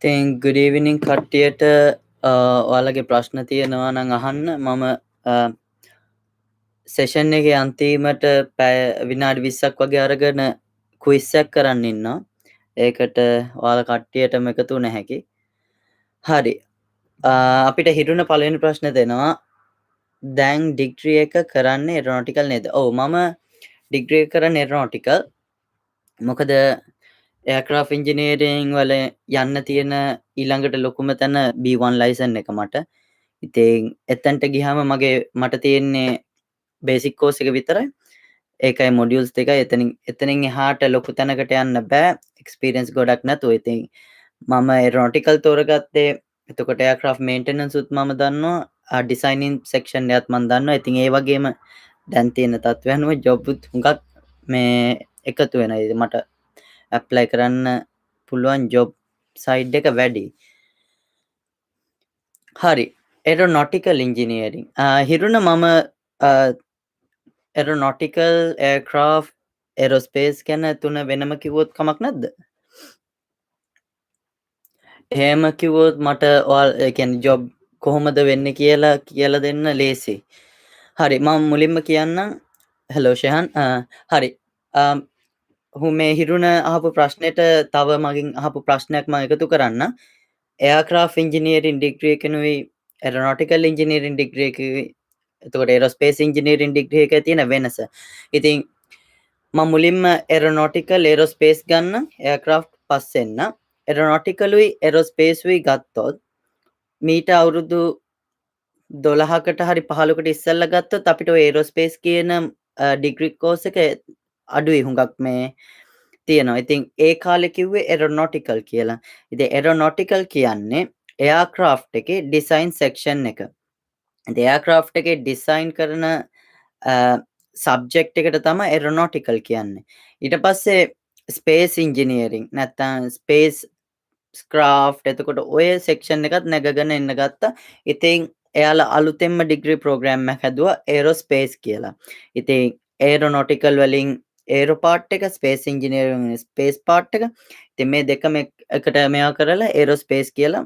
ඉතින් good evening කට්ටියට ඔයාලගේ ප්‍රශ්න තියෙනවා නම් අහන්න. මම සෙෂන් එකේ අන්තිමට පැය විනාඩි 20ක් වගේ අරගෙන ක්විස් එකක් කරන්න ඉන්නවා. ඒකට ඔයාලා කට්ටියටම එකතු වෙන්න හැකි. හරි. අපිට හිතුණ පළවෙනි ප්‍රශ්නේ දෙනවා. දැන් ඩිග්‍රී එක කරන්නේ ඒරොනොටිකල් නේද? ඔව් මම ඩිග්‍රී එක කරන්නේ ඒරොනොටිකල්. මොකද එයාක්‍රාෆ්ට් ඉංජිනේරින් වල යන්න තියෙන ඊළඟට ලොකුම තැන B1 ලයිසන් එක මට. ඉතින් එතනට ගියාම මට තියෙන්නේ බේසික් කෝස් එක විතරයි. ඒකයි මොඩියුල්ස් දෙකයි. එතනින් එහාට ලොකු තැනකට යන්න බෑ. එක්ස්පීරියන්ස් ගොඩක් නැතුව. ඉතින් මම ඒරොනොටිකල් තෝරගත්තේ. එතකොට එයාක්‍රාෆ්ට් මේන්ටනන්ස් උත් මම දන්නවා. ඩිසයිනින් සෙක්ෂන් එකත් මම දන්නවා. ඉතින් ඒ වගේම දැන් තියෙන තත්ත්වය අනුව ජොබ් උත් හුඟක් මේ එකතු වෙනවා. මට ඇප්ලයි කරන්න පුළුවන් ජොබ් සයිඩ් එක වැඩි. හරි. ඒරොනොටිකල් ඉංජිනේරින් හිරුණ මම ඒරොනොටිකල් එයාක්‍රාෆ්ට් ඒරෝස්පේස් ගැන තුන වෙනම කිව්වොත් කමක් නැද්ද? එහෙම කිව්වොත් මට ඔයාලා ඒ කියන්නේ ජොබ් කොහොමද වෙන්නේ කියලා දෙන්න ලේසි. හරි මම මුලින්ම කියන්නම්. හෙලෝ ෂෙහන්. හරි. මේ හිරුණ අහපු ප්‍රශ්නෙට තව මගින් අහපු ප්‍රශ්නයක් මම එකතු කරන්න. එයාක්‍රාෆ්ට් ඉංජිනේරින් ඩිග්‍රී එකනුයි ඒරොනොටිකල් ඉංජිනේරින් ඩිග්‍රී එකයි එතකොට ඒරෝස්පේස් ඉංජිනේරින් ඩිග්‍රී එකේ තියෙන වෙනස. ඉතින් මම මුලින්ම ඒරොනොටිකල් ඒරෝස්පේස් ගන්න එයාක්‍රාෆ්ට් පස්සෙන්න. ඒරොනොටිකලුයි ඒරෝස්පේස්ුයි ගත්තොත් මීට අවුරුදු 12කට හරි 15කට ඉස්සෙල්ලා ගත්තොත් අපිට ඔය ඒරෝස්පේස් කියන ඩිග්‍රී කෝස් එක අඩුයි හුඟක් මේ තියෙනවා. ඉතින් ඒ කාලේ කිව්වේ ඒරොනොටිකල් කියලා. ඉතින් ඒරොනොටිකල් කියන්නේ එයාක්‍රාෆ්ට් එකේ ඩිසයින් සෙක්ෂන් එක. ඉතින් එයාක්‍රාෆ්ට් එකේ ඩිසයින් කරන සබ්ජෙක්ට් එකට තමයි ඒරොනොටිකල් කියන්නේ. ඊට පස්සේ ස්පේස් ඉංජිනේරින් නැත්නම් ස්පේස් ස්ක්‍රාෆ්ට් එතකොට ඔය සෙක්ෂන් එකත් නැගගෙන එන්න ගත්තා. ඉතින් එයාලා අලුතෙන්ම ඩිග්‍රී ප්‍රෝග්‍රෑම් එකක් හැදුවා ඒරෝස්පේස් කියලා. ඉතින් ඒරොනොටිකල් වලින් ඒරෝ පාර්ට් එක ස්පේස් ඉංජිනේරින් ස්පේස් පාර්ට් එක. ඉතින් මේ දෙකම එකට මෙයා කරලා ඒරෝස්පේස් කියලා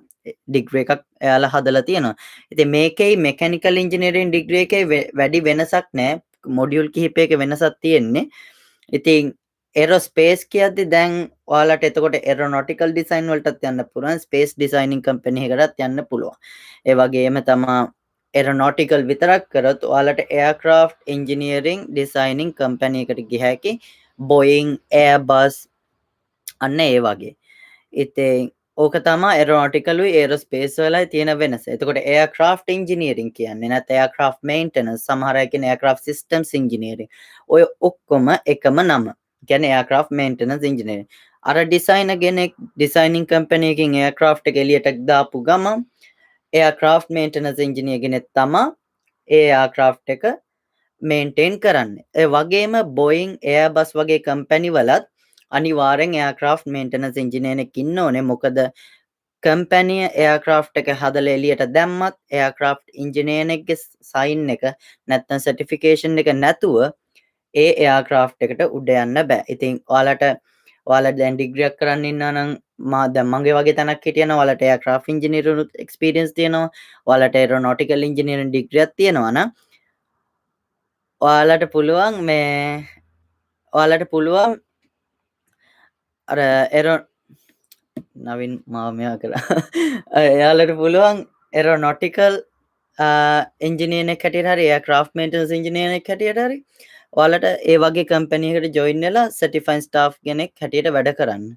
ඩිග්‍රී එකක් එයාලා හදලා තියෙනවා. ඉතින් මේකේ මෙකැනිකල් ඉංජිනේරින් ඩිග්‍රී එකේ වැඩි වෙනසක් නැහැ. මොඩියුල් කිහිපයක වෙනසක් තියෙන්නේ. ඉතින් ඒරෝස්පේස් කියද්දි දැන් ඔයාලට එතකොට ඒරොනොටිකල් ඩිසයින් වලටත් යන්න පුළුවන්. ස්පේස් ඩිසයිනින් කම්පැනි එකකටත් යන්න පුළුවන්. ඒ වගේම තමයි ඒරොනොටිකල් විතරක් කරොත් ඔයාලට එයාක්‍රාෆ්ට් ඉංජිනේරින් ඩිසයිනින් කම්පැනි එකට ගිය හැකි. බෝයින්, එයාබස් අන්න ඒ වගේ. ඉතින් ඕක තමයි ඒරොනොටිකලුයි ඒරෝස්පේස් වලයි තියෙන වෙනස. එතකොට එයාක්‍රාෆ්ට් ඉංජිනේරින් කියන්නේ නැත්නම් එයාක්‍රාෆ්ට් මේන්ටනන්ස් සමහර අය කියන එයාක්‍රාෆ්ට් සිස්ටම්ස් ඉංජිනේරින්. ඔය ඔක්කොම එකම නම. කියන්නේ එයාක්‍රාෆ්ට් මේන්ටනන්ස් ඉංජිනේරින්. අර ඩිසයිනර් කෙනෙක් ඩිසයිනින් කම්පැනි එකකින් එයාක්‍රාෆ්ට් එක එළියට දාපු ගමන් එයාක්‍රාෆ්ට් මේන්ටනන්ස් ඉංජිනේර් කෙනෙක් තමයි ඒ එයාක්‍රාෆ්ට් එක මේන්ටේන් කරන්නේ. ඒ වගේම බෝයින්, එයාබස් වගේ කම්පැනි වලත් අනිවාර්යෙන් එයාක්‍රාෆ්ට් මේන්ටනන්ස් ඉංජිනේරෙක් ඉන්න ඕනේ. මොකද කම්පැනිය එයාක්‍රාෆ්ට් එක හදලා එළියට දැම්මත් එයාක්‍රාෆ්ට් ඉංජිනේරෙක්ගේ සයින් එක නැත්නම් සර්ටිෆිකේෂන් එක නැතුව ඒ එයාක්‍රාෆ්ට් එකට උඩ යන්න බෑ. ඉතින් ඔයාලා දැන් ඩිග්‍රියක් කරන්න ඉන්නවා නම් දැන් මගේ වගේ තැනක් හිටියනම් ඔයාලට එයාක්‍රාෆ්ට් ඉංජිනේරුනුත් එක්ස්පීරියන්ස් තියෙනවා. ඔයාලට ඒරොනොටිකල් ඉංජිනේරින් ඩිග්‍රියක් තියෙනවා නම් ඔයාලට පුළුවන් අර නවින් මාව මෙයා කළා. එයාලට පුළුවන් ඒරොනොටිකල් ඉංජිනේරෙක් හැටියට හරි එයාක්‍රාෆ්ට් මේන්ටනන්ස් ඉංජිනේරෙක් හැටියට හරි ඔයාලට ඒ වගේ කම්පැනි එකකට ජොයින් වෙලා සර්ටිෆයිඩ් ස්ටාෆ් කෙනෙක් හැටියට වැඩ කරන්න.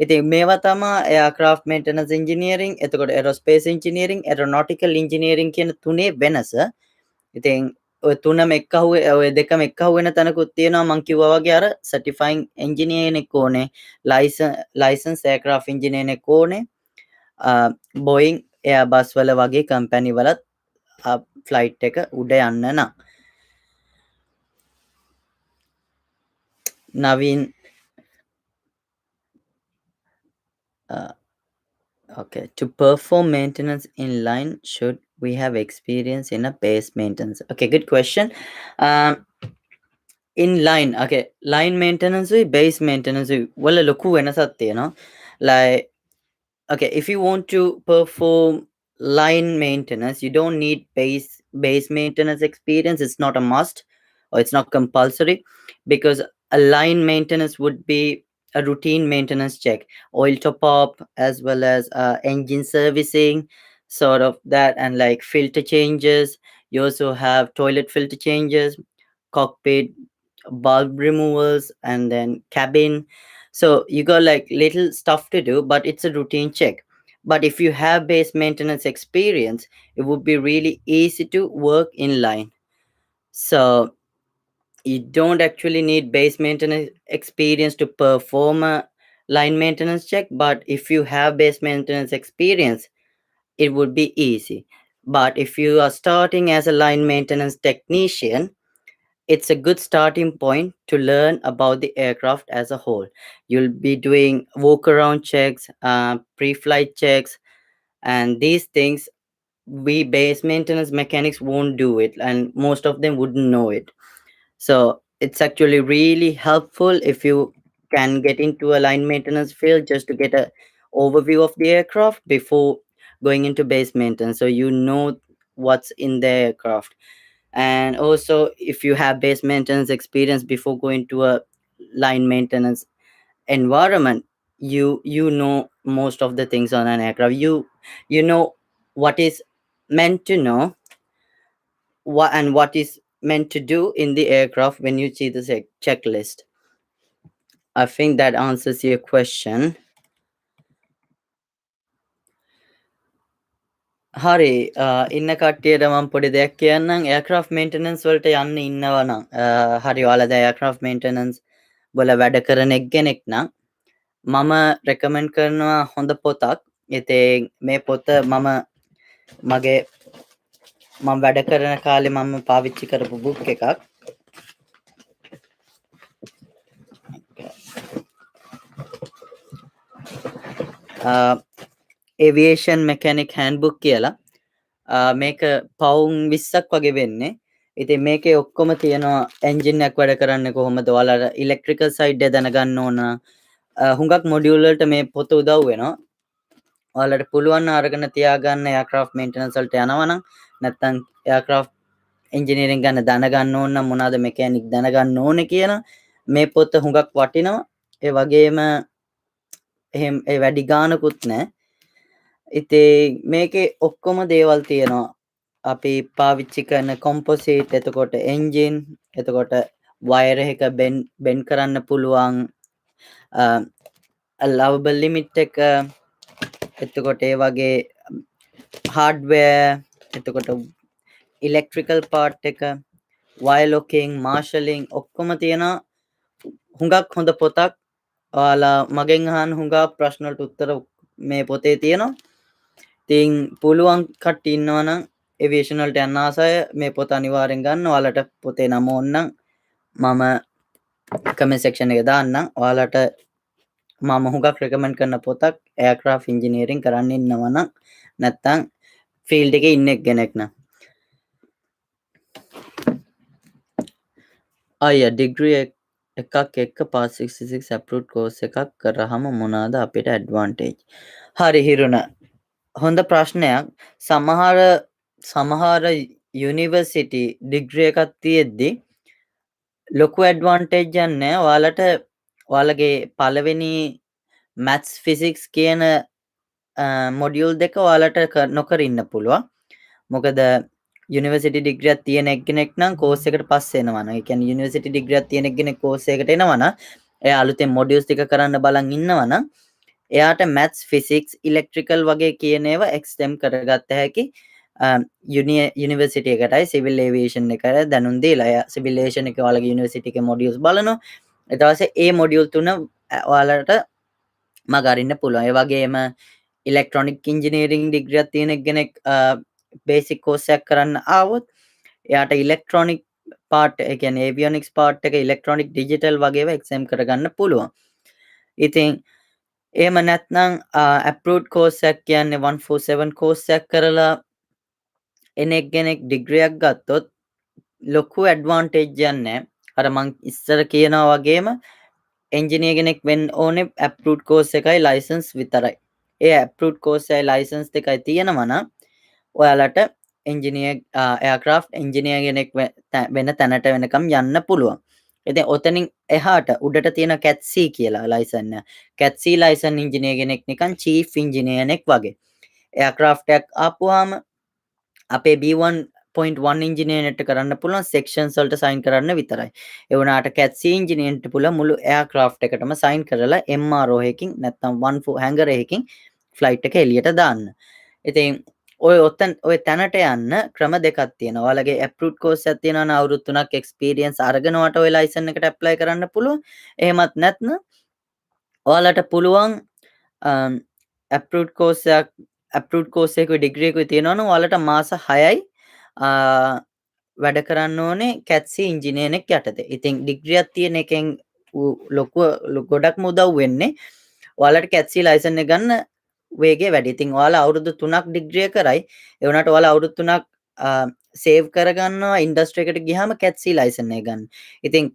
ඉතින් මේවා තමයි එයාක්‍රාෆ්ට් මේන්ටනන්ස් ඉංජිනේරින්, එතකොට ඒරෝස්පේස් ඉංජිනේරින්, ඒරොනොටිකල් ඉංජිනේරින් කියන තුනේ වෙනස. ඉතින් ඔය තුනම ඔය දෙකම එක්කහුව වෙන තැනකුත් තියෙනවා. මං කිව්වා වගේ අර සර්ටිෆයිඩ් ඉංජිනේරෙක් ඕනේ, ලයිසන්ස් එයාක්‍රාෆ්ට් ඉංජිනේරෙක් ඕනේ. බෝයින්, එයාබස් වල වගේ කම්පැනි වලත් ෆ්ලයිට් එක උඩ යන්න නම්. Naveen okay, to perform maintenance in line should we have experience in a base maintenance? Okay, good question. In line, okay, line maintenance with base maintenance වල ලොකු වෙනසක් තියෙනවා. like Okay, if you want to perform line maintenance, you don't need base maintenance experience. It's not a must, or it's not compulsory, because a line maintenance would be a routine maintenance check, oil top up, as well as engine servicing, sort of that, and like filter changes. You also have toilet filter changes, cockpit bulb removals, and then cabin. So you got like little stuff to do, but it's a routine check. But if you have base maintenance experience, it would be really easy to work in line. So you don't actually need base maintenance experience to perform a line maintenance check, but if you have base maintenance experience, it would be easy. But if you are starting as a line maintenance technician, it's a good starting point to learn about the aircraft as a whole. You'll be doing walk around checks, pre flight checks, and these things we base maintenance mechanics won't do it, and most of them wouldn't know it. So it's actually really helpful if you can get into a line maintenance field just to get a overview of the aircraft before going into base maintenance, so you know what's in the aircraft. And also, if you have base maintenance experience before going to a line maintenance environment, you know most of the things on an aircraft. You know what is meant to know, what is meant to do in the aircraft when you see the checklist. I think that answers your question. හරි, ඉන්න කට්ටියට මම පොඩි දෙයක් කියන්නම්. Aircraft maintenance වලට යන්න ඉන්නවා නම්, හරි ඔයාලා දැන් එයාක්‍රාෆ්ට් මේන්ටනන්ස් වල වැඩ කරන එක්කෙනෙක් නම් මම රෙකමෙන්ඩ් කරනවා හොඳ පොතක්. ඉතින් මේ පොත මගේ මම වැඩ කරන කාලේ මම පාවිච්චි කරපු බුක් එකක්. ඒවියේෂන් මෙකැනික් හෑන්ඩ්බුක් කියලා. මේක පවුම් 20ක් වගේ වෙන්නේ. ඉතින් මේකේ ඔක්කොම තියෙනවා එන්ජින් එකක් වැඩ කරන්නේ කොහොමද, ඔයාලා ඉලෙක්ට්‍රිකල් සයිඩ් එක දැනගන්න ඕන. හුඟක් මොඩියුල් වලට මේ පොත උදව් වෙනවා. ඔයාලට පුළුවන් නම් අරගෙන තියාගන්න එයාක්‍රාෆ්ට් මේන්ටනන්ස් වලට යනවා නම්, නැත්නම් එයාක්‍රාෆ්ට් එන්ජිනියරින් ගැන දැනගන්න ඕන නම්, මොනවාද මෙකැනික් දැනගන්න ඕනේ කියන මේ පොත හුඟක් වටිනවා. ඒ වගේම එහෙම ඒ වැඩි ගානකුත් නැහැ. ඉතින් මේකේ ඔක්කොම දේවල් තියෙනවා. අපි පාවිච්චි කරන කොම්පොසිට්, එතකොට එන්ජින්, එතකොට වයර් එක බෙන්ඩ් කරන්න පුළුවන් allowable limit එක, එතකොට ඒ වගේ hardware, එතකොට electrical part එක, wire locking, marshalling ඔක්කොම තියෙනවා. හුඟක් හොඳ පොතක්. ඔයාලා මගෙන් අහන්න හුඟක් ප්‍රශ්න වලට උත්තර මේ පොතේ තියෙනවා. ඉතින් පුළුවන් කට්ටිය ඉන්නවා නම් ඒවියේෂන් වලට යන්න ආස අය මේ පොත අනිවාර්යෙන් ගන්න. ඔයාලට පොතේ නම ඕන නම් මම කමෙන්ට් සෙක්ෂන් එකේ දාන්නම්. ඔයාලට මම හුඟක් රෙකමෙන්ඩ් කරන පොතක් එයාක්‍රාෆ්ට් ඉන්ජිනියරින් කරන්න ඉන්නවා නම්, නැත්තම් ෆීල්ඩ් එකේ ඉන්න කෙනෙක් නම්. අයියා ඩිග්‍රී එකක් එක්ක පාස් 66 අප්රූව්ඩ් කෝස් එකක් කරාම මොනවාද අපිට ඇඩ්වාන්ටේජ්? හරි හිරුණ, හොඳ ප්‍රශ්නයක්. සමහර යුනිවර්සිටි ඩිග්‍රී එකක් තියෙද්දි ලොකු ඇඩ්වාන්ටේජ් එකක් නැහැ. ඔයාලගේ පළවෙනි මැත්ස් ෆිසික්ස් කියන මොඩියුල් දෙක ඔයාලට නොකර ඉන්න පුළුවන්. මොකද යුනිවර්සිටි ඩිග්‍රියක් තියෙන එක්කෙනෙක් නම් කෝස් එකට පස්සේ එනවා නම්, ඒ කියන්නේ යුනිවර්සිටි ඩිග්‍රියක් තියෙන කෙනෙක් කෝස් එකට එනවා නම්, එයා අලුතෙන් මොඩියුල්ස් ටික කරන්න බලන් ඉන්නවා නම්, එයාට මැත්ස් ෆිසික්ස් ඉලෙක්ට්‍රිකල් වගේ කියන ඒවා එක්ස්ටෙම් කරගත්ත හැකි යුනිවර්සිටි එකටයි සිවිල් ඒවියේෂන් එකට දැනුම් දීලා. එයා සිවිල් ඒවියේෂන් එකේ ඔයාලගේ යුනිවර්සිටි එකේ මොඩියුල්ස් බලනවා. ඊට පස්සේ ඒ මොඩියුල් තුන ඔයාලට මග අරින්න පුළුවන්. ඒ වගේම ඉලෙක්ට්‍රොනික් ඉංජිනේරින් ඩිග්‍රියක් තියෙන කෙනෙක් බේසික් කෝස් එකක් කරන්න ආවොත්, එයාට ඉලෙක්ට්‍රොනික් පාර්ට්, ඒ කියන්නේ ඒවියොනික්ස් පාර්ට් එක, ඉලෙක්ට්‍රොනික් ඩිජිටල් වගේව එක්සෑම් කරගන්න පුළුවන්. ඉතින් එහෙම නැත්නම් අප්රූව්ඩ් කෝස් එකක් කියන්නේ 147 කෝස් එකක් කරලා එන කෙනෙක් ඩිග්‍රියක් ගත්තොත් ලොකු ඇඩ්වාන්ටේජ් එකක් නැහැ. අර මං ඉස්සර කියනවා වගේම එන්ජිනියර් කෙනෙක් වෙන්න ඕනේ අප්රූව්ඩ් කෝස් එකයි ලයිසන්ස් විතරයි. ඒ ඇප්රූව්ඩ් කෝස් එකයි ලයිසන්ස් දෙකයි තියෙනවා නම් ඔයාලට එන්ජිනියර් එයාක්‍රාෆ්ට් එන්ජිනියර් කෙනෙක් වෙන තැනට වෙනකම් යන්න පුළුවන්. ඉතින් ඔතනින් එහාට උඩට තියෙන CAT C කියලා ලයිසන් එක. CAT C ලයිසන් ඉංජිනේර් කෙනෙක් නිකන් චීෆ් ඉංජිනේර් කෙනෙක් වගේ. එයාක්‍රාෆ්ට් එකක් ආපුවාම අපේ B1.1 ඉංජිනේරට කරන්න පුළුවන් සෙක්ෂන්ස් වලට සයින් කරන්න විතරයි. ඒ වුණාට CAT C ඉංජිනේරට පුළුවන් මුළු එයාක්‍රාෆ්ට් එකටම සයින් කරලා MRO එකකින් නැත්නම් 1 හැංගර් එකකින් ෆ්ලයිට් එක එළියට දාන්න. ඉතින් ඔය තැනට යන්න ක්‍රම දෙකක් තියෙනවා. ඔයාලගේ ඇප්රූව්ඩ් කෝස් එකක් තියෙනවා නම් අවුරුදු 3ක් එක්ස්පීරියන්ස් අරගෙන ඔයාලට ඔය ලයිසන් එකට ඇප්ලයි කරන්න පුළුවන්. එහෙමත් නැත්නම් ඔයාලට පුළුවන් ඇප්රූව්ඩ් කෝස් එකකුයි ඩිග්‍රී එකකුයි තියෙනවා නම් ඔයාලට මාස 6යි වැඩ කරන්න ඕනේ CAT C ඉංජිනේර් කෙනෙක් යටතේ. ඉතින් ඩිග්‍රියක් තියෙන එකෙන් ගොඩක්ම උදව් වෙන්නේ ඔයාලට CAT C ලයිසන් එක ගන්න වේගේ වැඩි. ඉතින් ඔයාලා අවුරුදු 3ක් ඩිග්‍රිය කරයි. ඒ වුණාට ඔයාලා අවුරුදු 3ක් සේව් කරගන්නවා ඉන්ඩස්ට්‍රි එකට ගියාම CAT C ලයිසන් එක ගන්න. ඉතින්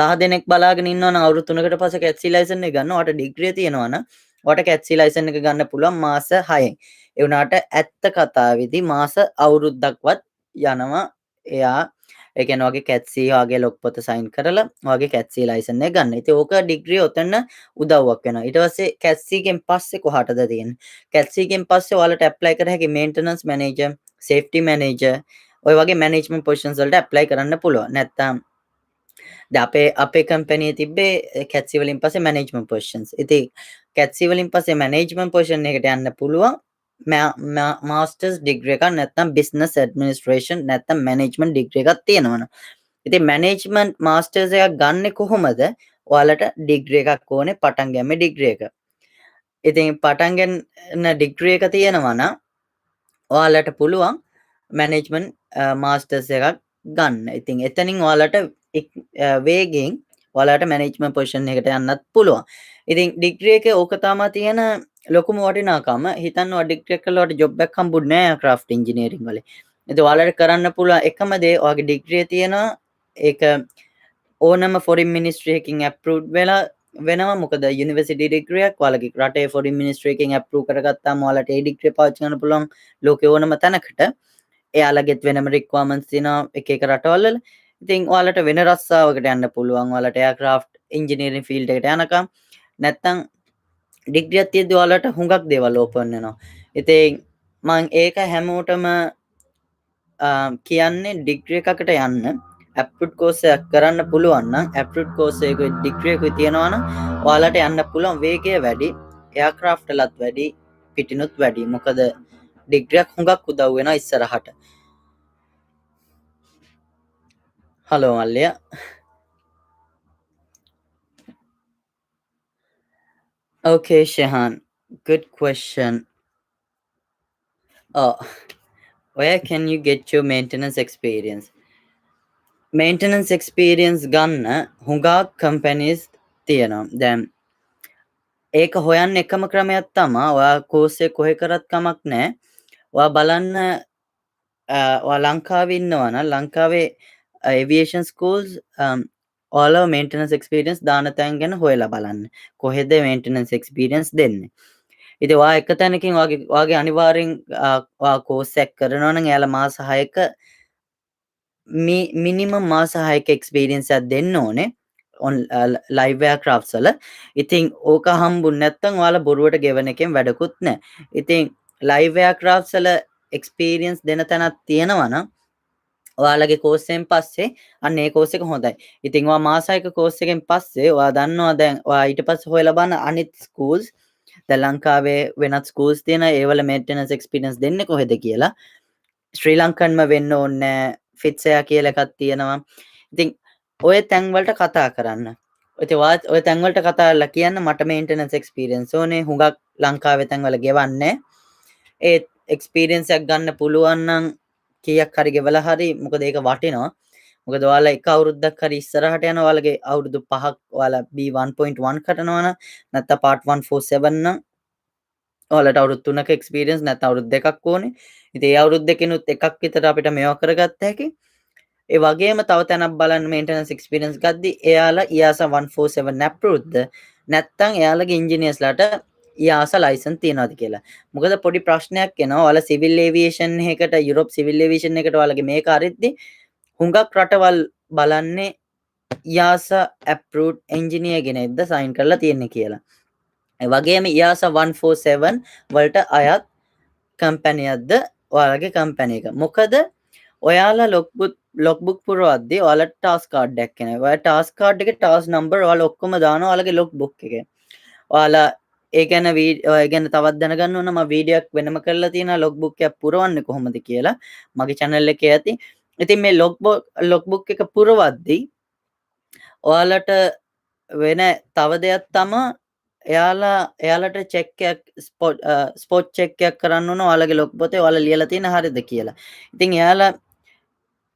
10 දෙනෙක් බලාගෙන ඉන්නවා නම් අවුරුදු 3කට පස්සේ CAT C ලයිසන් එක ගන්න. ඔයාලට ඩිග්‍රිය තියෙනවා නම් ඔයාලට CAT C ලයිසන් එක ගන්න පුළුවන් මාස 6ෙන්. ඒ වුණාට ඇත්ත කතාවේදී මාස අවුරුද්දක්වත් යනවා එයා ඒ කියන්නේ ඔයාගේ CAT C ඔයාගේ ලොග් පොත සයින් කරලා ඔයාගේ CAT C ලයිසන් එක ගන්න. ඉතින් ඕක ඩිග්‍රිය ඔතන උදව්වක් වෙනවා. ඊට පස්සේ CAT C කෙන් පස්සේ කොහාටද තියෙන්නේ? CAT C කෙන් පස්සේ ඔයාලට ඇප්ලයි කර හැකි මේන්ටනන්ස් මැනේජර්, සේෆ්ටි මැනේජර් ඔය වගේ මැනේජ්මන්ට් පොසිෂන්ස් වලට ඇප්ලයි කරන්න පුළුවන්. නැත්තම් අපේ කම්පැනියේ තිබ්බේ CAT C වලින් පස්සේ මැනේජ්මන්ට් පොසිෂන්ස්. ඉතින් CAT C වලින් පස්සේ මැනේජ්මන්ට් පොසිෂන් එකට යන්න පුළුවන්. මාස්ටර්ස් ඩිග්‍රී එකක් නැත්නම් බිස්නස් ඇඩ්මිනිස්ට්‍රේෂන් නැත්නම් මැනේජ්මන්ට් ඩිග්‍රී එකක් තියෙනවනේ. ඉතින් මැනේජ්මන්ට් මාස්ටර්ස් එකක් ගන්නෙ කොහොමද? ඔයාලට ඩිග්‍රී එකක් ඕනේ පටන් ගැනීම ඩිග්‍රී එක. ඉතින් පටන් ගන්න ඩිග්‍රී එක තියෙනවා නම් ඔයාලට පුළුවන් මැනේජ්මන්ට් මාස්ටර්ස් එකක් ගන්න. ඉතින් එතනින් ඔයාලට වේගෙන් ඔයාලට මැනේජ්මන්ට් පොසිෂන් එකට යන්නත් පුළුවන්. ඉතින් ඩිග්‍රී එකේ ඕක තමයි තියෙන ලොකුම වටිනාකම. හිතන්න ඔයා ඩිග්‍රී එක කළාට ජොබ් එකක් හම්බුන්නේ නැහැ ක්‍රාෆ්ට් ඉංජිනේරින් වල. ඉතින් ඔයාලට කරන්න පුළුවන් එකම දේ ඔයාගේ ඩිග්‍රිය තියෙනවා ඒක ඕනම ෆොරින් මිනිස්ට්‍රි එකකින් ඇප්රූව්ඩ් වෙලා වෙනවා. මොකද යුනිවර්සිටි ඩිග්‍රියක් ඔයාලගේ රටේ ෆොරින් මිනිස්ට්‍රි එකකින් ඇප්රූව් කරගත්තාම ඔයාලට ඒ ඩිග්‍රිය පාවිච්චි කරන්න පුළුවන් ලෝකේ ඕනම තැනකට. එයාලගෙත් වෙනම රික්වයර්මන්ට්ස් තියෙනවා එක එක රටවල් වල. ඉතින් ඔයාලට වෙන රස්සාවකට යන්න පුළුවන්. ඔයාලට එයාක්‍රාෆ්ට් ඉංජිනේරින් ෆීල්ඩ් එකට යනකම් නැත්තම් ඩිග්‍රියක් තියෙද්දි ඔයාලට හුඟක් දේවල් ඕපන් වෙනවා. ඉතින් මම ඒක හැමෝටම කියන්නේ ඩිග්‍රී එකකට යන්න ඇප්රූව්ඩ් කෝස් එකක් කරන්න පුළුවන් නම් ඇප්රූව්ඩ් කෝස් එකේ ඩිග්‍රී එකකුයි තියෙනවා නම් ඔයාලට යන්න පුළුවන් වේගය වැඩි, එයාක්‍රාෆ්ට් වලත් වැඩි, පිටිනුත් වැඩි. මොකද ඩිග්‍රියක් හුඟක් උදව් වෙනවා ඉස්සරහට. Hello මල්ලියා. Okay, Shehan. Good question. Oh, where can you get your maintenance experience? Maintenance experience ගන්න හුඟක් companies තියෙනවා. දැන් ඒක හොයන්න එකම ක්‍රමයක් තමයි ඔයා කෝස් එක කොහෙ කරත් කමක් නැහැ. ඔයා බලන්න ඔයා ලංකාවේ ඉන්නවා නම් ලංකාවේ aviation schools ඔයාලව maintenance experience දාන තැන් ගැන හොයලා බලන්න. කොහෙද maintenance experience දෙන්නේ. ඉතින් ඔයා එක තැනකින් ඔයාගේ අනිවාර්යෙන් ඔයා කෝස් එකක් කරනවා නම් එයාලා මාස 6ක මිනිමම් මාස 6ක එක්ස්පීරියන්ස් එකක් දෙන්න ඕනේ ලයිව් එයාක්‍රාෆ්ට්ස් වල. ඉතින් ඕක හම්බුනේ නැත්නම් ඔයාලා බොරුවට ගෙවන එකෙන් වැඩකුත් නැහැ. ඉතින් ලයිව් එයාක්‍රාෆ්ට්ස් වල එක්ස්පීරියන්ස් දෙන තැනක් තියෙනවා නම් ඔයාලගේ කෝස් එකෙන් පස්සේ අන්න ඒ කෝස් එක හොඳයි. ඉතින් ඔයා මාස 6ක කෝස් එකෙන් පස්සේ ඔයා දන්නවා දැන් ඔයා ඊට පස්සේ හොයලා බලන්න අනිත් ස්කූල්ස් දැන් ලංකාවේ වෙනත් ස්කූල්ස් තියෙනවා ඒවල මේන්ටනන්ස් එක්ස්පීරියන්ස් දෙන්නේ කොහෙද කියලා. ශ්‍රී ලංකන්ම වෙන්න ඕනේ ෆිට්සයා කියලා එකක් තියෙනවා. ඉතින් ඔය තැන් වලට කතා කරන්න. ඉතින් ඔය තැන් වලට කතා කරලා කියන්න මට මේන්ටනන්ස් එක්ස්පීරියන්ස් ඕනේ. හුඟක් ලංකාවේ තැන් වල ගෙවන්නේ. ඒ එක්ස්පීරියන්ස් එකක් ගන්න පුළුවන් නම් කීයක් හරි ගෙවලා හරි මොකද ඒක වටිනවා. මොකද ඔයාලා එක අවුරුද්දක් හරි ඉස්සරහට යන ඔයාලගේ අවුරුදු 5ක් ඔයාලා B1.1 කරනවා නම් නැත්නම් part 147 නම් ඔයාලට අවුරුදු 3ක එක්ස්පීරියන්ස් නැත්නම් අවුරුදු 2ක් ඕනේ. ඉතින් ඒ අවුරුදු දෙකෙනුත් එකක් විතර අපිට මේවා කරගත්ත හැකි. ඒ වගේම තව තැනක් බලන්න මේන්ටනන්ස් එක්ස්පීරියන්ස් ගද්දි එයාලා EASA 147 approved නැත්නම් එයාලගේ ඉන්ජිනියර්ස්ලාට EASA ලයිසන් තියනවාද කියලා. මොකද පොඩි ප්‍රශ්නයක් එනවා. ඔයාලා සිවිල් ඒවියේෂන් එකකට යුරෝප් සිවිල් ඒවියේෂන් එකට ඔයාලගේ මේක අරිද්දි හුඟක් රටවල් බලන්නේ EASA approved engineer කෙනෙක්ද සයින් කරලා තියෙන්නේ කියලා. ඒ වගේම EASA 147 වලට අයත් කම්පැනියක්ද ඔයාලගේ කම්පැනි එක. මොකද ඔයාලා ලොග්බුක් පුරවද්දී ඔයාලට ටාස්ක් කාඩ් එකක් එනවා. ඔයාලා ටාස්ක් කාඩ් එකේ ටාස්ක් නම්බර් ඔයාලා ඔක්කොම දානවා ඔයාලගේ ලොග්බුක් එකේ. ඔයාලා ඒ ගැන ඒ ගැන තවත් දැනගන්න ඕන මම වීඩියෝක් වෙනම කරලා තියෙනවා ලොග්බුක් එකක් පුරවන්නේ කොහොමද කියලා මගේ channel එකේ ඇති. ඉතින් මේ ලොග්බුක් එක පුරවද්දී ඔයාලට වෙන තව දෙයක් තමා එයාලට චෙක් එකක් ස්පොට් චෙක් එකක් කරන්න ඕන ඔයාලගේ ලොග් පොතේ ඔයාලා ලියලා තියෙන හරියද කියලා. ඉතින් එයාලා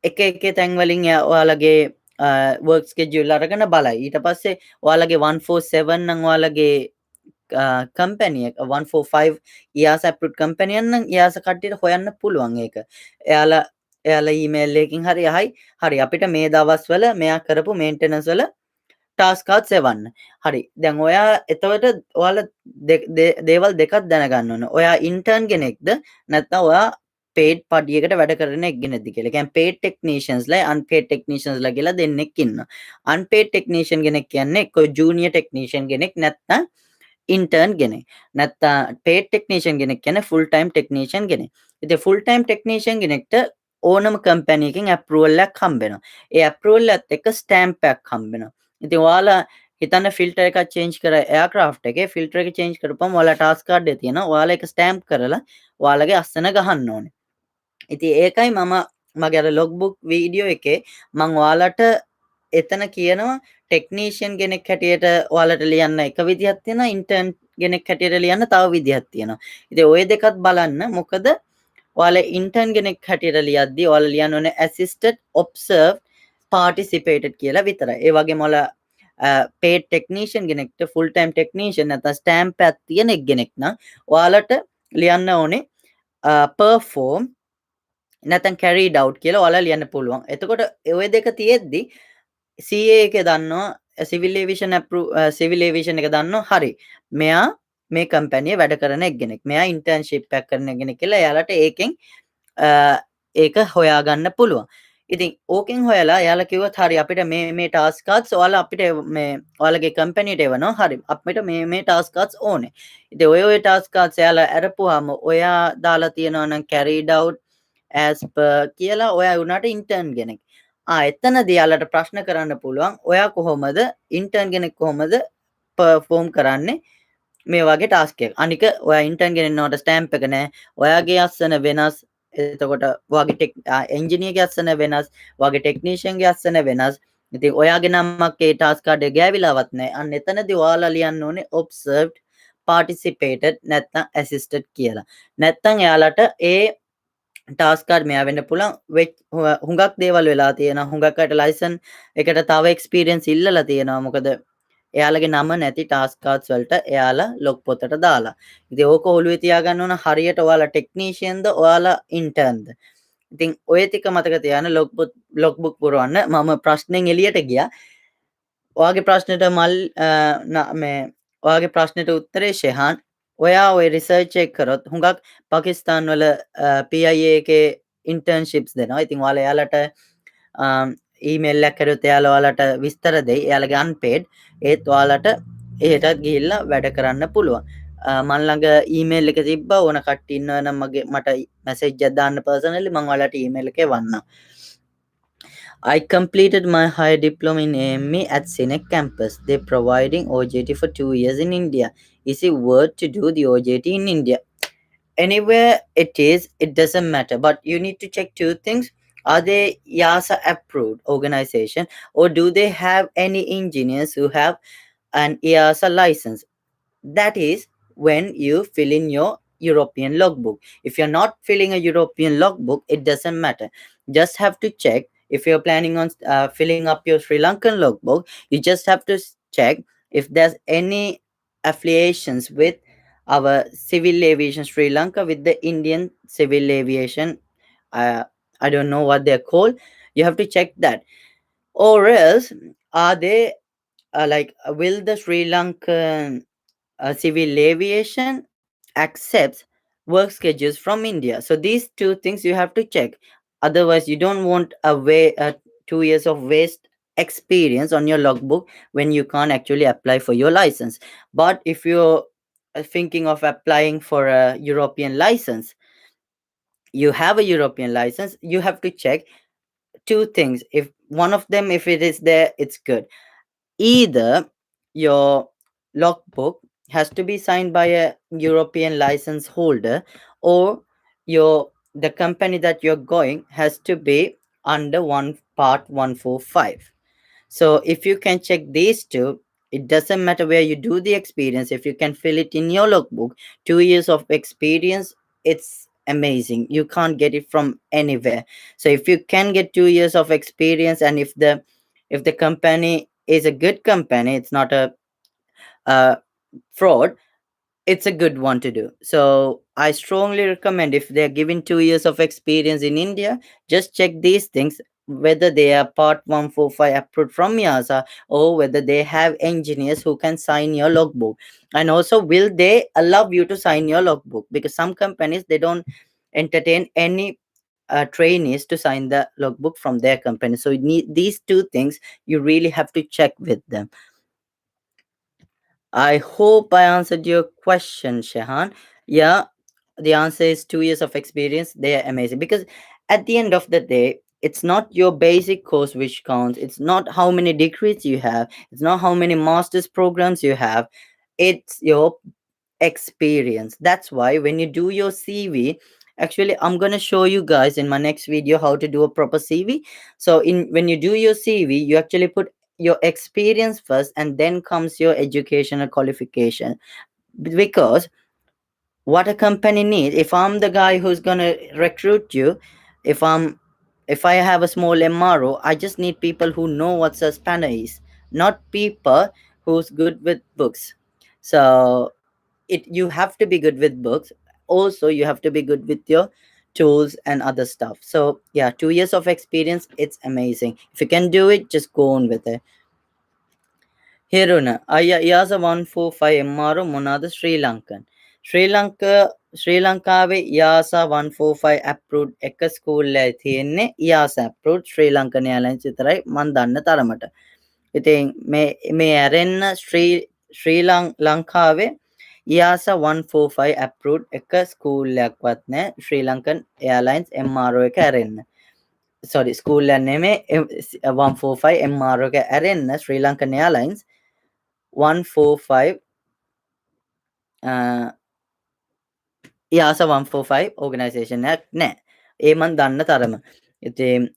එක තැන් වලින් ඔයාලගේ වර්ක් ස්කෙඩියුල් අරගෙන බලයි. ඊට පස්සේ ඔයාලගේ 147 නම් ඔයාලගේ කම්පැනි එක 145 EASA approved කම්පැනි එක නම් EASA කට්ටියට හොයන්න පුළුවන් ඒක. එයාලා ඊමේල් එකකින් හරි අපිට මේ දවස්වල මෙයා කරපු මේන්ටෙනන්ස් වල ටාස්ක් කාඩ්ස් එවන්න. හරි. දැන් ඔයා එතකොට ඔයාලා දේවල් දෙකක් දැනගන්න ඕන. ඔයා ඉන්ටර්න් කෙනෙක්ද නැත්නම් ඔයා paid පඩියකට වැඩ කරන එක්ගෙනෙක්ද කියලා. කියන්නේ paid technicians ලා unpaid technicians ලා කියලා දෙන්නෙක් ඉන්නවා. unpaid technician කෙනෙක් කියන්නේ එක්ක junior technician කෙනෙක් නැත්නම් ඉන්ටර්න් කෙනෙක්. නැත්නම් paid technician කෙනෙක් කියන්නේ full time technician කෙනෙක්. ඉතින් full time technician කෙනෙක්ට ඕනම කම්පැනි එකකින් approval එකක් හම්බ වෙනවා. ඒ approval එකත් එක්ක stamp එකක් හම්බ වෙනවා. ඉතින් ඔයාලා හිතන්න ෆිල්ටර් එකක් චේන්ජ් කර එයාක්‍රාෆ්ට් එකේ ෆිල්ටර් එක චේන්ජ් කරපුවම ඔයාලා ටාස්ක් කාඩ් එක තියෙනවා. ඔයාලා ඒක ස්ටෑම්ප් කරලා ඔයාලගේ අස්සන ගහන්න ඕනේ. ඉතින් ඒකයි මගේ අර ලොග්බුක් වීඩියෝ එකේ මම ඔයාලට එතන කියනවා ටෙක්නීෂියන් කෙනෙක් හැටියට ඔයාලට ලියන්න එක විදිහක් තියෙනවා ඉන්ටර්න් කෙනෙක් හැටියට ලියන්න තව විදිහක් තියෙනවා. ඉතින් ওই දෙකත් බලන්න මොකද ඔයාලා ඉන්ටර්න් කෙනෙක් හැටියට ලියද්දී ඔයාලා ලියන්න ඕනේ assisted observed participated කියලා විතරයි. ඒ වගේම ඔයාලා paid technician කෙනෙක්ට full time technician නැත්නම් stamp එකක් තියෙන කෙනෙක් නම් ඔයාලට ලියන්න ඕනේ perform නැත්නම් carried out කියලා ඔයාලා ලියන්න පුළුවන්. එතකොට ওই දෙක තියෙද්දි CA එකේ දන්නවා සිවිල් ඒවියේෂන් එක දන්නවා හරි. මෙයා මේ කම්පැනියේ වැඩ කරන කෙනෙක්. මෙයා ඉන්ටර්න්ෂිප් එකක් කරන කෙනෙක් කියලා එයාලට ඒකෙන් ඒක හොයාගන්න පුළුවන්. ඉතින් ඕකෙන් හොයලා එයාලා කිව්වත් හරි අපිට මේ ටාස්ක් කාඩ්ස් ඔයාලා අපිට මේ ඔයාලගේ කම්පැනියට එවනවා. හරි අපිට මේ ටාස්ක් කාඩ්ස් ඕනේ. ඉතින් ඔය ටාස්ක් කාඩ්ස් එයාලා අරපුවාම ඔයා දාලා තියෙනවා නම් carried out as per කියලා ඔයා උනාට ඉන්ටර්න් කෙනෙක්. එතනදී යාලට ප්‍රශ්න කරන්න පුළුවන් ඔයා කොහොමද ඉන්ටර්න් කෙනෙක් කොහොමද පර්ෆෝම් කරන්නේ මේ වගේ ටාස්ක් එකක්. අනික ඔයා ඉන්ටර්න් කෙනෙක් නෝට ස්ටෑම්ප් එක නැහැ. ඔයාගේ අස්සන වෙනස්. එතකොට ඔයාගේ එන්ජිනියර්ගේ අස්සන වෙනස්. ඔයාගේ ටෙක්නීෂියන්ගේ අස්සන වෙනස්. ඉතින් ඔයාගේ නමක් ඒ ටාස්ක් කාඩ් එක ගෑවිලාවත් නැහැ. අන්න එතනදී ඔයාලා ලියන්න ඕනේ observed participated නැත්නම් assisted කියලා. නැත්නම් එයාලට ඒ ටාස්ක් කාඩ් මෙයා වෙන්න පුළුවන් හුඟක් දේවල් වෙලා තියෙනවා. හුඟක් අයට ලයිසන් එකට තව එක්ස්පීරියන්ස් ඉල්ලලා තියෙනවා. මොකද එයාලගේ නම නැති ටාස්ක් කාඩ්ස් වලට එයාලා ලොග් පොතට දාලා. ඉතින් ඕක ඔළුවේ තියාගන්න ඕන හරියට ඔයාලා ටෙක්නීෂියන්ද ඔයාලා ඉන්ටර්න්ද. ඉතින් ඔය ටික මතක තියාගන්න ලොග්බුක් පුරවන්න. මම ප්‍රශ්නෙන් එළියට ගියා. ඔයාගේ ප්‍රශ්නෙට ඔයාගේ ප්‍රශ්නෙට උත්තරේ ෂෙහාන්. ඔයා ඔය රිසර්ච් එක කරොත් හුඟක් පාකිස්තාන් වල PIA එකේ ඉන්ටර්න්ෂිප්ස් දෙනවා. ඉතින් ඔයාලා එයාලට ඊමේල් එකක් කරොත් එයාලා ඔයාලට විස්තර දෙයි. එයාලගේ unpaid ඒත් ඔයාලට එහෙටත් ගිහිල්ලා වැඩ කරන්න පුළුවන්. මන් ළඟ ඊමේල් එක තිබ්බා ඕන කට්ටිය ඉන්නවා නම් මට මැසේජ් එකක් දාන්න පර්සනලි මම ඔයාලට ඊමේල් එකේ වන්නම්. I completed my higher diploma in AME at Sinek campus. They're providing OJT for 2 years in India. Is it worth to do the OJT in India? Anywhere it is, it doesn't matter. But you need to check two things. Are they EASA approved organization or do they have any engineers who have an EASA license? That is when you fill in your European logbook. If you're not filling a European logbook, it doesn't matter. Just have to check. If you're planning on filling up your Sri Lankan logbook, you just have to check if there's any affiliations with our civil aviation Sri Lanka with the Indian civil aviation. I don't know what they're called. You have to check that. Or else, are they will the Sri Lankan civil aviation accepts work schedules from India. So these two things you have to check. Otherwise, you don't want a 2 years of waste experience on your logbook when you can't actually apply for your license. But if you're thinking of applying for a European license, you have a European license, you have to check two things. If one of them, if it is there, it's good. Either your logbook has to be signed by a European license holder, or the company that you're going has to be under one part 145. So if you can check these two, it doesn't matter where you do the experience. If you can fill it in your logbook, 2 years of experience, it's amazing. You can't get it from anywhere. So if you can get 2 years of experience, and if the company is a good company, it's not a fraud, it's a good one to do. So I strongly recommend, if they're giving 2 years of experience in India, just check these things, whether they are part 145 approved from YASA, or whether they have engineers who can sign your logbook. And also, will they allow you to sign your logbook? Because some companies, they don't entertain any trainees to sign the logbook from their company. So you need these two things, you really have to check with them. I hope I answered your question, Shehan. Yeah, the answer is 2 years of experience. They are amazing, because at the end of the day, it's not your basic course which counts. It's not how many degrees you have. It's not how many master's programs you have. It's your experience. That's why when you do your CV, actually, I'm gonna show you guys in my next video how to do a proper CV. So in when you do your CV, you actually put your experience first, and then comes your educational qualification. Because what a company needs, if I'm the guy who's gonna recruit you, if I'm if I have a small MRO, I just need people who know what a spanner is, not people who's good with books. So you have to be good with books. Also, you have to be good with your tools and other stuff. So yeah, 2 years of experience, it's amazing. If you can do it, just go on with it. Hiruna, Yasa 145 MRO Monada Sri Lankan. Sri Lankaවේ Yasa 145 approved එක school එකයි තියෙන්නේ. Yasa approved Sri Lankan Airlines විතරයි මන් දන්න තරමට. ඉතින් මේ ඇරෙන්න ලංකාවේ EASA 145 approved එක ස්කූල් එකක්වත් නැහැ. Sri Lankan Airlines MRO එක ඇරෙන්න. Sorry, ස්කූල් එක නෙමෙයි, 145 MRO එක ඇරෙන්න Sri Lankan Airlines 145 EASA 145 organisation එකක් නැහැ. ඒ මන් දන්න තරම. ඉතින්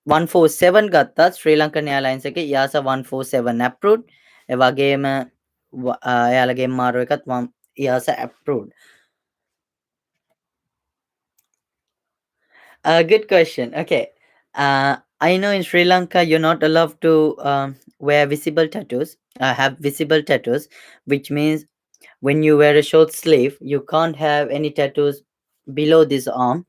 147 ගත්තත් Sri Lankan Airlines එකේ EASA 147 approved. ඒ වගේම එයාලගේ MRO එකත් EASA approved. Good question. Okay. I know in Sri Lanka you're not allowed to wear visible tattoos, have visible tattoos, which means when you wear a short sleeve, you can't have any tattoos below this arm.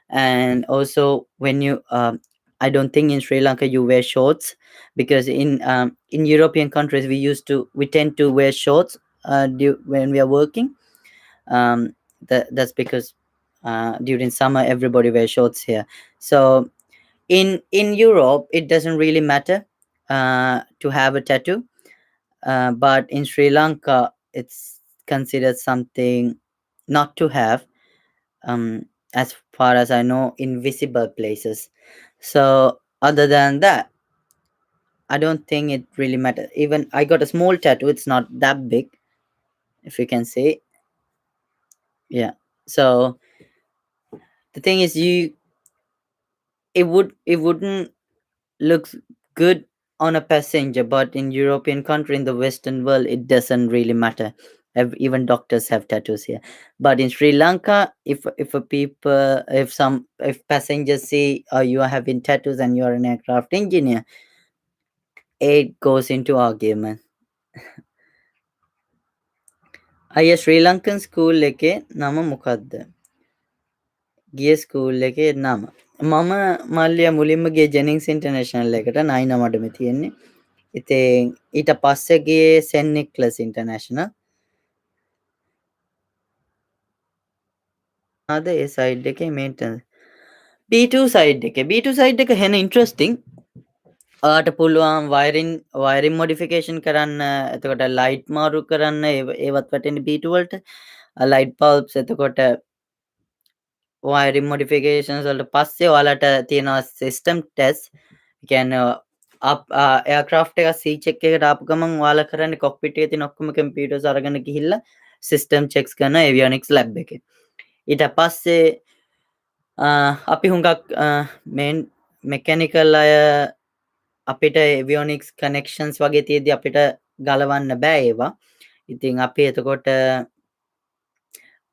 And also, when you, I don't think in Sri Lanka you wear shorts, because in European countries we tend to wear shorts when we are working. That's because during summer everybody wears shorts here. So in Europe it doesn't really matter to have a tattoo, but in Sri Lanka it's considered something not to have, as far as I know, in visible places. So other than that, I don't think it really matters. Even I got a small tattoo, it's not that big, if you can say. Yeah. So the thing is, it wouldn't look good on a passenger, but in European country, in the Western world, it doesn't really matter. Even doctors have tattoos here. But in Sri Lanka, if passengers see you are having tattoos and you are an aircraft engineer, it goes into argument. අය ශ්‍රී Lankan school එකේ නම මොකක්ද? ගිය school එකේ නම මම මල්ලිය මුලින්ම ගියේ ජෙනින්ස් ඉන්ටර්නැෂනල් එකට 9 මඩම තියෙන්නේ. ඉතින් ඊට පස්සේ ගියේ සෙන්ට් නික්ලස් ඉන්ටර්නැෂනල්. ඒ සයිඩ් එකේ මේන්ටනන්ස් B2 සයිඩ් එකේ B2 සයිඩ් එක හෙන ඉන්ට්‍රස්ටිං. ඔයාට පුළුවන් වයරින් මොඩිෆිකේෂන් කරන්න, එතකොට ලයිට් මාරු කරන්න, ඒවත් වැටෙන්නේ B2 වලට. ලයිට් බල්බ්ස්, එතකොට වයරින් මොඩිෆිකේෂන්ස් වලට පස්සේ ඔයාලට තියෙනවා සිස්ටම් ටෙස්ට්. ඒ කියන්නේ එයාක්‍රාෆ්ට් එක C චෙක් එකට ආපු ගමන් ඔයාලා කරන්නේ කොක්පිට් එකේ තියෙන ඔක්කොම කම්පියුටර්ස් අරගෙන ගිහිල්ලා සිස්ටම් චෙක්ස් කරන ඒවියොනික්ස් ලැබ් එකේ. ඊට පස්සේ අපි හුඟක් මෙකැනිකල් අය අපිට ඒවියොනික්ස් කනෙක්ෂන්ස් වගේ තියෙද්දි අපිට ගලවන්න බෑ ඒවා. ඉතින් අපි එතකොට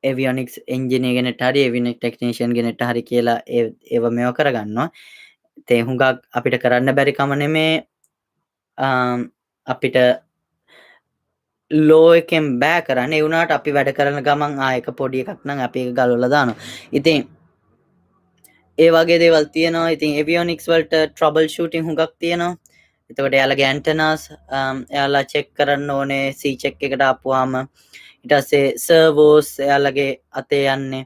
ඒවියොනික්ස් එන්ජිනියර් කෙනෙක්ට හරි ඒවියොනික් ටෙක්නීෂියන් කෙනෙක්ට හරි කියලා ඒව මේව කරගන්නවා. ඉතින් හුඟක් අපිට කරන්න බැරි කම නෙමේ අපිට ලෝ එකෙන් බෑ කරන්න. ඒ වුණාට අපි වැඩ කරන ගමන් ඒක පොඩි එකක් නම් අපි ඒක ගලවලා දානවා. ඉතින් ඒ වගේ දේවල් තියෙනවා. ඉතින් ඒවියොනික්ස් වලට ට්‍රබල් ෂූටින් හුඟක් තියෙනවා. එතකොට එයාලගේ ඇන්ටනාස් එයාලා චෙක් කරන්න ඕනේ C චෙක් එකට ආපුවාම. ඊට පස්සේ සර්වෝස් එයාලගේ අතේ යන්නේ.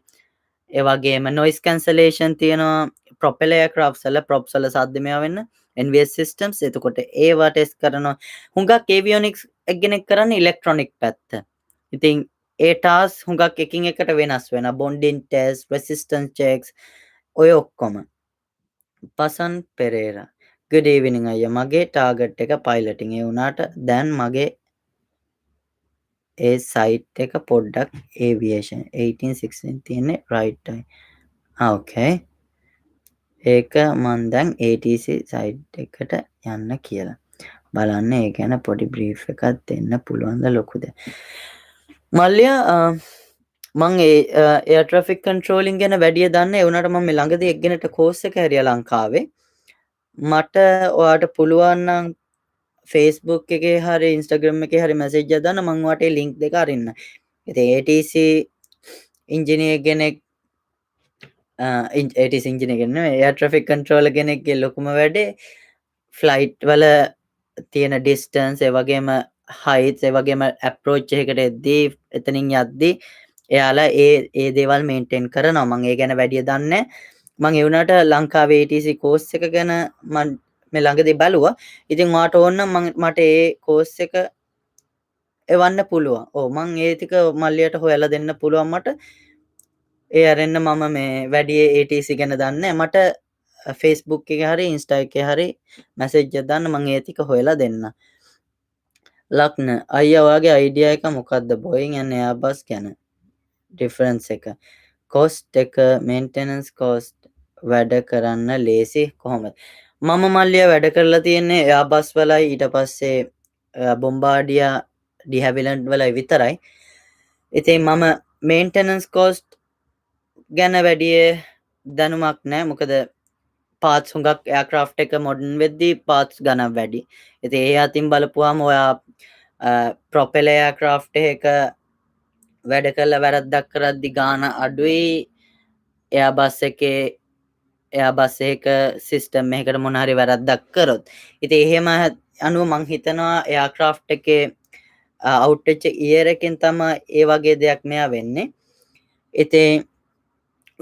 ඒ වගේම නොයිස් කැන්සලේෂන් තියෙනවා. ප්‍රොපෙලර් එයාක්‍රාෆ්ට්ස් වල ප්‍රොප්ස් වල සද්ද මේවා වෙන්න. NVS systems. එතකොට ඒවා ටෙස්ට් කරනවා. හුඟක් ඒවියොනික්ස් එක්කෙනෙක් කරන්නේ ඉලෙක්ට්‍රොනික් පැත්ත. ඉතින් ඒ ටාස් හුඟක් එකින් එකට වෙනස් වෙනවා. බොන්ඩින් ටෙස්ට්, රෙසිස්ටන්ස් චෙක්ස්, ඔය ඔක්කොම. පසන් පෙරේරා. good evening අයියා. මගේ ටාගට් එක පයිලටින්. ඒ වුණාට දැන් මගේ ඒ සයිට් එක පොඩ්ඩක් ඒවියේෂන් 1816 තියෙන්නේ රයිට් ටයිම්. ඕකේ. ඒක මන් දැන් ATC සයිට් එකට යන්න කියලා. බලන්න ඒ ගැන පොඩි බ්‍රීෆ් එකක් දෙන්න පුළුවන්ද ලොකුද? මල්ලියා මං ඒ ට්‍රැෆික් කන්ට්‍රෝලින් ගැන වැඩිය දන්නේ. ඒ වුණාට මම මේ ළඟදී එක්කෙනෙක්ට කෝස් එක හැරියා ලංකාවේ. මට ඔයාට පුළුවන් නම් Facebook එකේ හරි Instagram එකේ හරි මැසේජ් එකක් දාන්න, මම ඔයාට ඒ link දෙක අරින්න. ඉතින් ATC ඉංජිනේර් කෙනෙක් ATC ඉංජිනේර් කෙනෙක් නෙවෙයි, එයා ට්‍රැෆික් කන්ට්‍රෝලර් කෙනෙක්ගේ ලොකුම වැඩේ ෆ්ලයිට් වල තියෙන ඩිස්ටන්ස්, ඒ වගේම හයිට්ස්, ඒ වගේම අප්‍රෝච් එකකට එද්දී එතනින් යද්දී එයාලා ඒ දේවල් මේන්ටේන් කරනවා. මම ඒ ගැන වැඩිය දන්නේ නැහැ. මම ඒ වුණාට ලංකාවේ ATC කෝස් එක ගැන මම මේ ළඟදී බැලුවා. ඉතින් ඔයාට ඕන නම් මට ඒ කෝස් එක එවන්න පුළුවන්. ඔව් මං ඒ ටික මල්ලියට හොයලා දෙන්න පුළුවන් මට. ඒ අරෙන්න මම මේ වැඩි ATC ගැන දන්නේ නැහැ. මට Facebook එකේ හරි Insta එකේ හරි මැසේජ් එකක් දාන්න, මං ඒ ටික හොයලා දෙන්න. ලක්න අයියා ඔයාගේ අයිඩියා එක මොකද්ද? Boeing and Airbus ගැන ඩිෆරන්ස් එක. කොස්ට් එක, මේන්ටෙනන්ස් කොස්ට් වැඩ කරන්න ලේසි කොහොමද? මම මල්ලියා වැඩ කරලා තියෙන්නේ Airbus වලයි, ඊට පස්සේ Bombardier de Havilland වලයි විතරයි. ඉතින් මම මේන්ටෙනන්ස් කොස්ට් ගැන වැඩිය දැනුමක් නැහැ. මොකද පාර්ට්ස් හුඟක් එයාක්‍රාෆ්ට් එක මොඩර්න් වෙද්දී පාර්ට්ස් ගණන් වැඩි. ඉතින් ඒ අතින් බලපුවාම ඔයා ප්‍රොපෙලර් එයාක්‍රාෆ්ට් එක වැඩ කරලා වැරද්දක් කරද්දි ගාන අඩුයි. එයාබස් එකේ එයාබස් එක සිස්ටම් එකකට මොන හරි වැරද්දක් කරොත්. ඉතින් එහෙම අනුව මං හිතනවා එයාක්‍රාෆ්ට් එකේ අවුට් වෙච්ච ඉයර් එකෙන් තමයි ඒ වගේ දෙයක් මෙයා වෙන්නේ. ඉතින්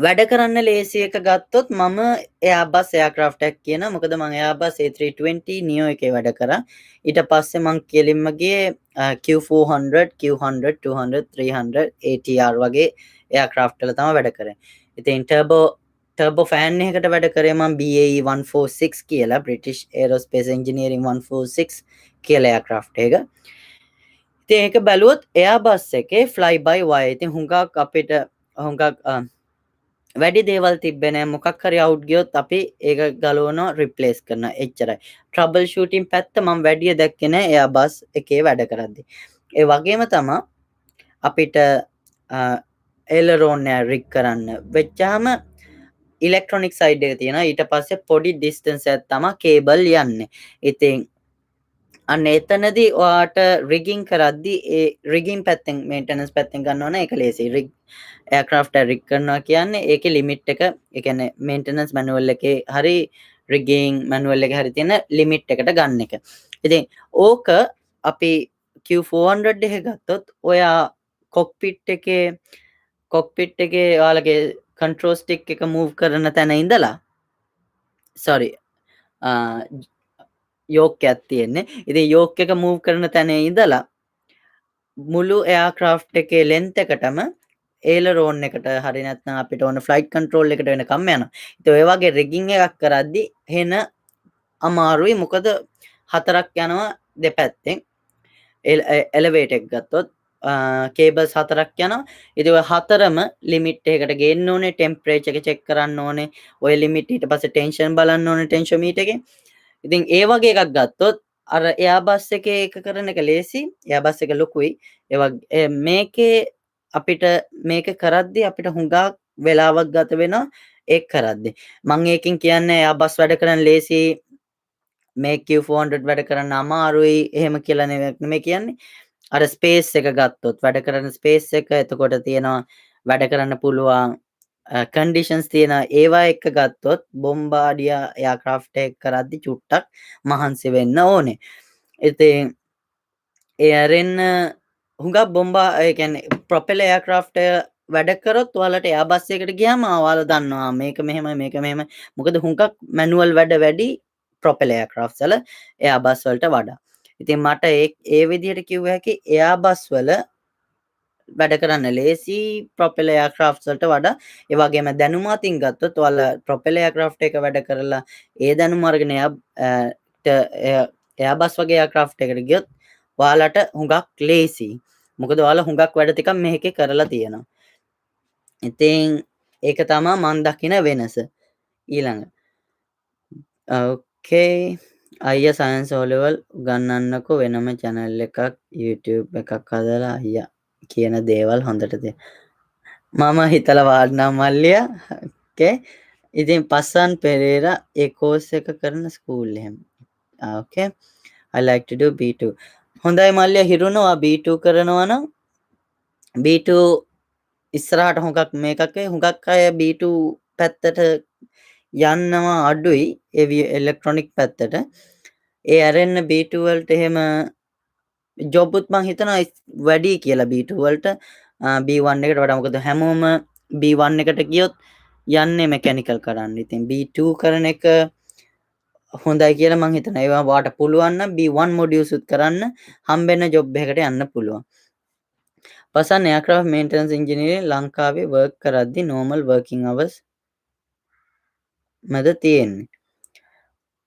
වැඩ කරන්න ලේසි එක ගත්තොත් මම එයාබස් එයාක්‍රාෆ්ට් එකක් කියන. මොකද මම එයාබස් A320 නියෝ එකේ වැඩ කරා. ඊට පස්සේ මං කෙලින්ම ගියේ Q400, Q100, 200, 300 ATR වගේ එයාක්‍රාෆ්ට් වල තමයි වැඩ කරේ. ඉතින් ටර්බෝ ෆෑන් එකකට වැඩ කරේ මම BAE 146 කියලා, British Aerospace Engineering 146 කියලා එයාක්‍රාෆ්ට් එක. ඉතින් ඒක බැලුවොත් එයාබස් එකේ fly by wire. ඉතින් හුඟක් අපිට වැඩි දේවල් තිබ්බේ නැහැ. මොකක් හරි අවුට් ගියොත් අපි ඒක ගලවනවා, රිප්ලේස් කරනවා, එච්චරයි. ට්‍රබල් ෂූටින් පැත්ත මම වැඩිය දැක්කේ නැහැ එයාබස් එකේ වැඩ කරද්දී. ඒ වගේම තමයි අපිට එලරෝන් රිග් කරන්න වෙච්චාම ඉලෙක්ට්‍රොනික් සයිඩ් එක තියෙනවා. ඊට පස්සේ පොඩි ඩිස්ටන්ස් එකක් තමයි කේබල් යන්නේ. ඉතින් අන්න එතනදී ඔයාට රිගින් කරද්දී ඒ රිගින් පැත්තෙන් මේන්ටනන්ස් පැත්තෙන් ගන්න ඕන. ඒක ලේසි. රිග් එයාක්‍රාෆ්ට් එක රිග් කරනවා කියන්නේ ඒකේ ලිමිට් එක, ඒ කියන්නේ මේන්ටනන්ස් මැනුවල් එකේ හරි රිගින් මැනුවල් එකේ හරි තියෙන ලිමිට් එකට ගන්න එක. ඉතින් ඕක අපි Q400 එක ගත්තොත් ඔයා කොක්පිට් එකේ කොක්පිට් එකේ ඔයාලගේ කන්ට්‍රෝල් ස්ටික් එක මූව් කරන තැන ඉඳලා සෝරි යෝක්කයක් තියෙන්නේ. ඉතින් යෝක් එක මූව් කරන තැන ඉඳලා මුළු එයාක්‍රාෆ්ට් එකේ ලෙන්ත් එකටම ඒලරෝන් එකට හරි නැත්නම් අපිට ඕන ෆ්ලයිට් කන්ට්‍රෝල් එකට වෙනකම් යනවා. ඉතින් ඔය වගේ රිගින් එකක් කරද්දි හෙන අමාරුයි. මොකද හතරක් යනවා දෙපැත්තෙන්. එලවේටර් එක ගත්තොත් කේබල්ස් හතරක් යනවා. ඉතින් ඔය හතරම ලිමිට් එකකට ගේන්න ඕනේ, ටෙම්පරේචර් එක චෙක් කරන්න ඕනේ. ඔය ලිමිට් ඊට පස්සේ ටෙන්ෂන් බලන්න ඕනේ ටෙන්ෂන් මීටර් එකේ. ඉතින් ඒ වගේ එකක් ගත්තොත් අර එයාබස් එකේ එක කරන එක ලේසි. එයාබස් එක ලොකුයි. මේකේ අපිට මේක කරද්දි අපිට හුඟක් වෙලාවක් ගත වෙනවා ඒක කරද්දි. මම ඒකෙන් කියන්නේ එයාබස් වැඩ කරන්න ලේසි, මේ Q400 වැඩ කරන්න අමාරුයි එහෙම කියලා නෙමෙයි කියන්නේ. අර ස්පේස් එක ගත්තොත් වැඩ කරන ස්පේස් එක එතකොට තියෙනවා වැඩ කරන්න පුළුවන් කන්ඩිෂන්ස් තියෙනවා. ඒවා එක ගත්තොත් බොම්බාඩියා එයාක්‍රාෆ්ට් එක කරද්දි චුට්ටක් මහන්සි වෙන්න ඕනේ. ඉතින් ඒ අරෙන්න හුඟක් බොම්බා ඒ කියන්නේ ප්‍රොපෙලර් එයාක්‍රාෆ්ට් වැඩ කරොත් ඔයාලට එයාබස් එකකට ගියාම ඔයාලා දන්නවා මේක මෙහෙමයි මේක මෙහෙමයි. මොකද හුඟක් මැනුවල් වැඩ වැඩි ප්‍රොපෙලර් එයාක්‍රාෆ්ට්ස් වල එයාබස් වලට වඩා. ඉතින් මට ඒ විදිහට කිව්ව හැකි එයාබස් වල වැඩ කරන්න ලේසි ප්‍රොපෙලර් එයාක්‍රාෆ්ට්ස් වලට වඩා. ඒ වගේම දැනුම අතින් ගත්තොත් ඔයාලා ප්‍රොපෙලර් එයාක්‍රාෆ්ට් එක වැඩ කරලා ඒ දැනුම අරගෙන එයාබස් වගේ එයාක්‍රාෆ්ට් එකකට ගියොත් ඔයාලට හුඟක් ලේසි. මොකද ඔයාලා හුඟක් වැඩ ටිකක් මේකේ කරලා තියෙනවා. ඉතින් ඒක තමයි මම දකින වෙනස. ඊළඟ ඕකේ අයියා සයන්ස් O level උගන්වන්නකෝ වෙනම channel එකක් YouTube එකක් හදලා අයියා කියන දේවල් හොඳට මම හිතලා වාඩිනම් මල්ලියා. ඕකේ ඉතින් පස්සන් පෙරේරා ඒ කෝස් එක කරන ස්කූල් එහෙම. ඕකේ I like to do B2. හොඳයි මල්ලියා හිරුණා B2 කරනවා නම් B2 ඉස්සරහට හුඟක් මේකක් හුඟක් අය B2 පැත්තට යන්නවා අඩුයි ඉලෙක්ට්‍රොනික් පැත්තට. ඒ ඇරෙන්න B2 වලට එහෙම ජොබ්ුත් මං හිතනවා වැඩි කියලා B2 වලට B1 එකට වඩා. මොකද හැමෝම B1 එකට ගියොත් යන්නේ මෙකැනිකල් කරන්න. ඉතින් B2 කරන එක හොඳයි කියලා මං හිතනවා. ඒවා වාට පුළුවන් නම් B1 මොඩියුල්ස් උත් කරන්න හම්බෙන්න ජොබ් එකකට යන්න පුළුවන්. පසන් එයාක්‍රාෆ්ට් මේන්ටනන්ස් ඉන්ජිනියරින් ලංකාවේ වර්ක් කරද්දි නෝමල් වර්කින් අවර්ස් මැද තියෙන්නේ.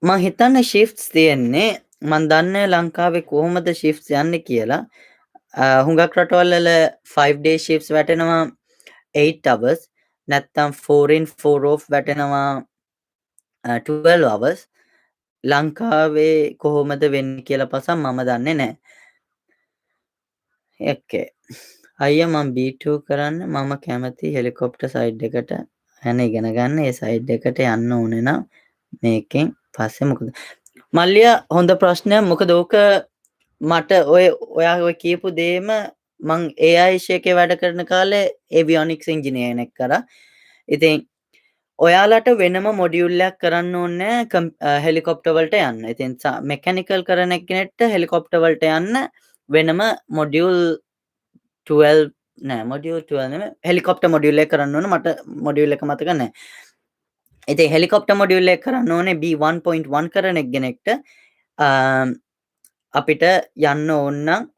මං හිතන්නේ ෂිෆ්ට්ස් තියෙන්නේ. මං දන්නේ ලංකාවේ කොහොමද ෂිෆ්ට්ස් යන්නේ කියලා. හුඟක් රටවල් වල 5 day shifts වැටෙනවා 8 hours. නැත්තම් 4 in 4 off වැටෙනවා 12 hours. ලංකාවේ කොහොමද වෙන්නේ කියලා පසන් මම දන්නේ නැහැ. okay. අයියා මම B2 කරන්න මම කැමති හෙලිකොප්ටර් සයිඩ් එකට යන ඉගෙන ගන්න. ඒ සයිඩ් එකට යන්න ඕනේ නම් මේකෙන් පස්සේ මොකද මල්ලියා හොඳ ප්‍රශ්නයක්. මොකද ඕක මට ඔයා ඔය කියපු දේම මං AI එකේ වැඩ කරන කාලේ ඒවියොනික්ස් ඉංජිනේර් කෙනෙක් කරා. ඉතින් ඔයාලට වෙනම මොඩියුල් එකක් කරන්න ඕනේ හෙලිකොප්ටර් වලට යන්න. ඉතින් මෙකැනිකල් කරන කෙනෙක්ට හෙලිකොප්ටර් වලට යන්න වෙනම මොඩියුල් 12 නෑ මොඩියුල් 12 නෙමෙයි හෙලිකොප්ටර් මොඩියුල් එක කරන්න ඕනේ. මට මොඩියුල් එක මතක නෑ. ඉතින් හෙලිකොප්ටර් මොඩියුල් එක කරන්න ඕනේ B1.1 කරන කෙනෙක්ට අපිට යන්න ඕන නම්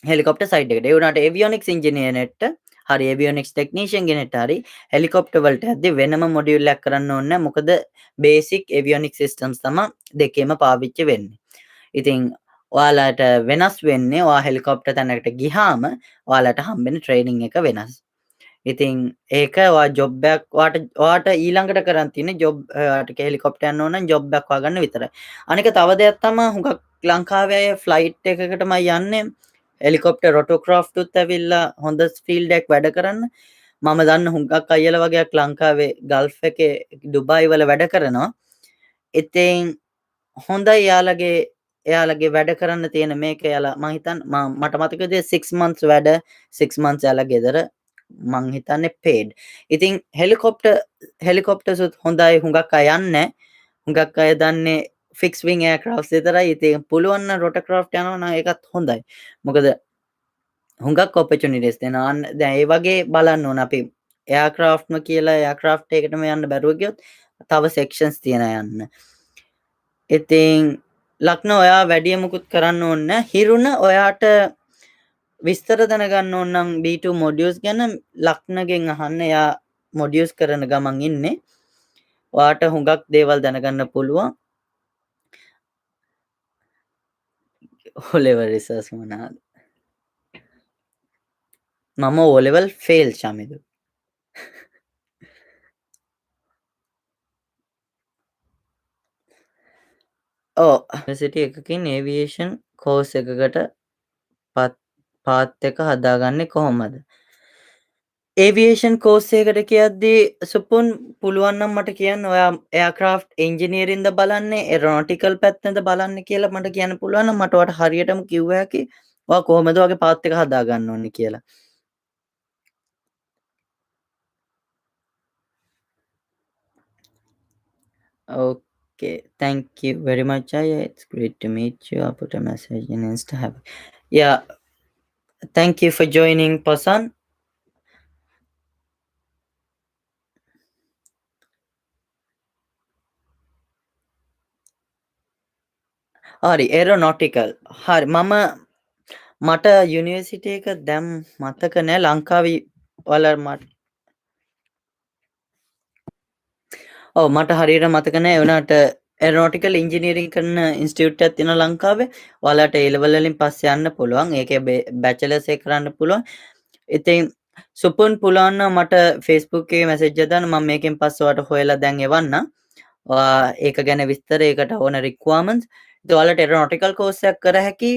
හෙලිකොප්ටර් සයිඩ් එකට. ඒ වුණාට ඒවියොනික්ස් ඉංජිනේර්නෙට හරි ඒවියොනික්ස් ටෙක්නීෂියන් කෙනෙක්ට හරි හෙලිකොප්ටර් වලට යද්දි වෙනම මොඩියුල් එකක් කරන්න ඕනේ නැහැ. මොකද බේසික් ඒවියොනික්ස් සිස්ටම්ස් තමයි දෙකේම පාවිච්චි වෙන්නේ. ඉතින් ඔයාලට වෙනස් වෙන්නේ ඔයා හෙලිකොප්ටර් තැනකට ගිහාම ඔයාලට හම්බෙන ට්‍රේනින් එක වෙනස්. ඉතින් ඒක ඔයා ජොබ් එකක් ඔයාට ඊළඟට කරන් තියෙන්නේ ජොබ් ඔයාට හෙලිකොප්ටර් යන්න ඕන නම් ජොබ් එකක් හොයාගන්න විතරයි. අනික තව දෙයක් තමයි හුඟක් ලංකාවේ අය ෆ්ලයිට් එකකටම යන්නේ හෙලිකොප්ටර් රොටෝක්‍රාෆ්ට් උත් ඇවිල්ලා හොඳ ෆීල්ඩ් එකක් වැඩ කරන්න. මම දන්න හුඟක් අයියලා වගේක් ලංකාවේ ගල්ෆ් එකේ ඩුබායි වල වැඩ කරනවා. ඉතින් හොඳයි එයාලගේ වැඩ කරන්න තියෙන මේක එයාලා මං හිතන්නේ මට මතකද 6 months වැඩ 6 months එයාලා ගෙදර මං හිතන්නේ paid. ඉතින් හෙලිකොප්ටර්ස් උත් හොඳයි හුඟක් අය යන්නේ. හුඟක් අය දන්නේ ෆික්ස් වින් එයාක්‍රාෆ්ට්ස් විතරයි. ඉතින් පුළුවන් නම් රොටෝක්‍රාෆ්ට් යනවා නම් ඒකත් හොඳයි. මොකද හුඟක් ඔපචුනිටිස් දෙනවා. අන්න දැන් ඒ වගේ බලන්න ඕන අපි එයාක්‍රාෆ්ට්ම කියලා එයාක්‍රාෆ්ට් එකටම යන්න බැරුව ගියොත් තව සෙක්ෂන්ස් තියෙනවා යන්න. ඉතින් ලක්න ඔයා වැඩිය මුකුත් කරන්න ඕන නැහැ. හිරුණ ඔයාට විස්තර දැනගන්න ඕන නම් B2 මොඩියුල්ස් ගැන ලක්නගෙන් අහන්න. එයා මොඩියුල්ස් කරන ගමන් ඉන්නේ. ඔයාට හුඟක් දේවල් දැනගන්න පුළුවන්. O level results මොනවාද? මම O level fail ශමිදු. යුනිවර්සිටි එකකින් ඒවියේෂන් කෝස් එකකට පාත් එක හදාගන්නේ කොහොමද? ඒවියේෂන් කෝස් එකකට කියද්දී සුපුන් පුළුවන් නම් මට කියන්න ඔයා එයාක්‍රාෆ්ට් ඉන්ජිනියරින්ද බලන්නේ ඒරොනොටිකල් පැත්තද බලන්න කියලා මට කියන්න පුළුවන් නම් මට ඔයාට හරියටම කිව්ව හැකි ඔයා කොහොමද ඔයාගේ පාත් එක හදාගන්න ඕනේ කියලා. Okay, thank you very much. It's great to meet you. I'll put a message in Insta. Yeah, thank you for joining, Pasan. හරි ඒරොනොටිකල්. හරි මට යුනිවර්සිටි එක දැම් මතක නෑ ලංකාවේ වල මට හරියට මතක නෑ වුණාට ඒරොනොටිකල් ඉන්ජිනියරින් කරන ඉන්ස්ටිටියුට් එකක් තියෙනවා ලංකාවේ. ඔයාලට A level වලින් පස්සේ යන්න පුළුවන්. ඒකේ බැචලර්ස් එක කරන්න පුළුවන්. ඉතින් සුපුන් පුළුවන් නම් මට Facebook එකේ මැසේජ් එකක් දාන්න. මම මේකෙන් පස්සේ ඔයාලට හොයලා දැන් එවන්නම්. ඒක ගැන විස්තර ඒකට ඕන රික්වයර්මන්ට්ස්. ඉතින් ඔයාලට ඒරොනොටිකල් කෝස් එකක් කර හැකි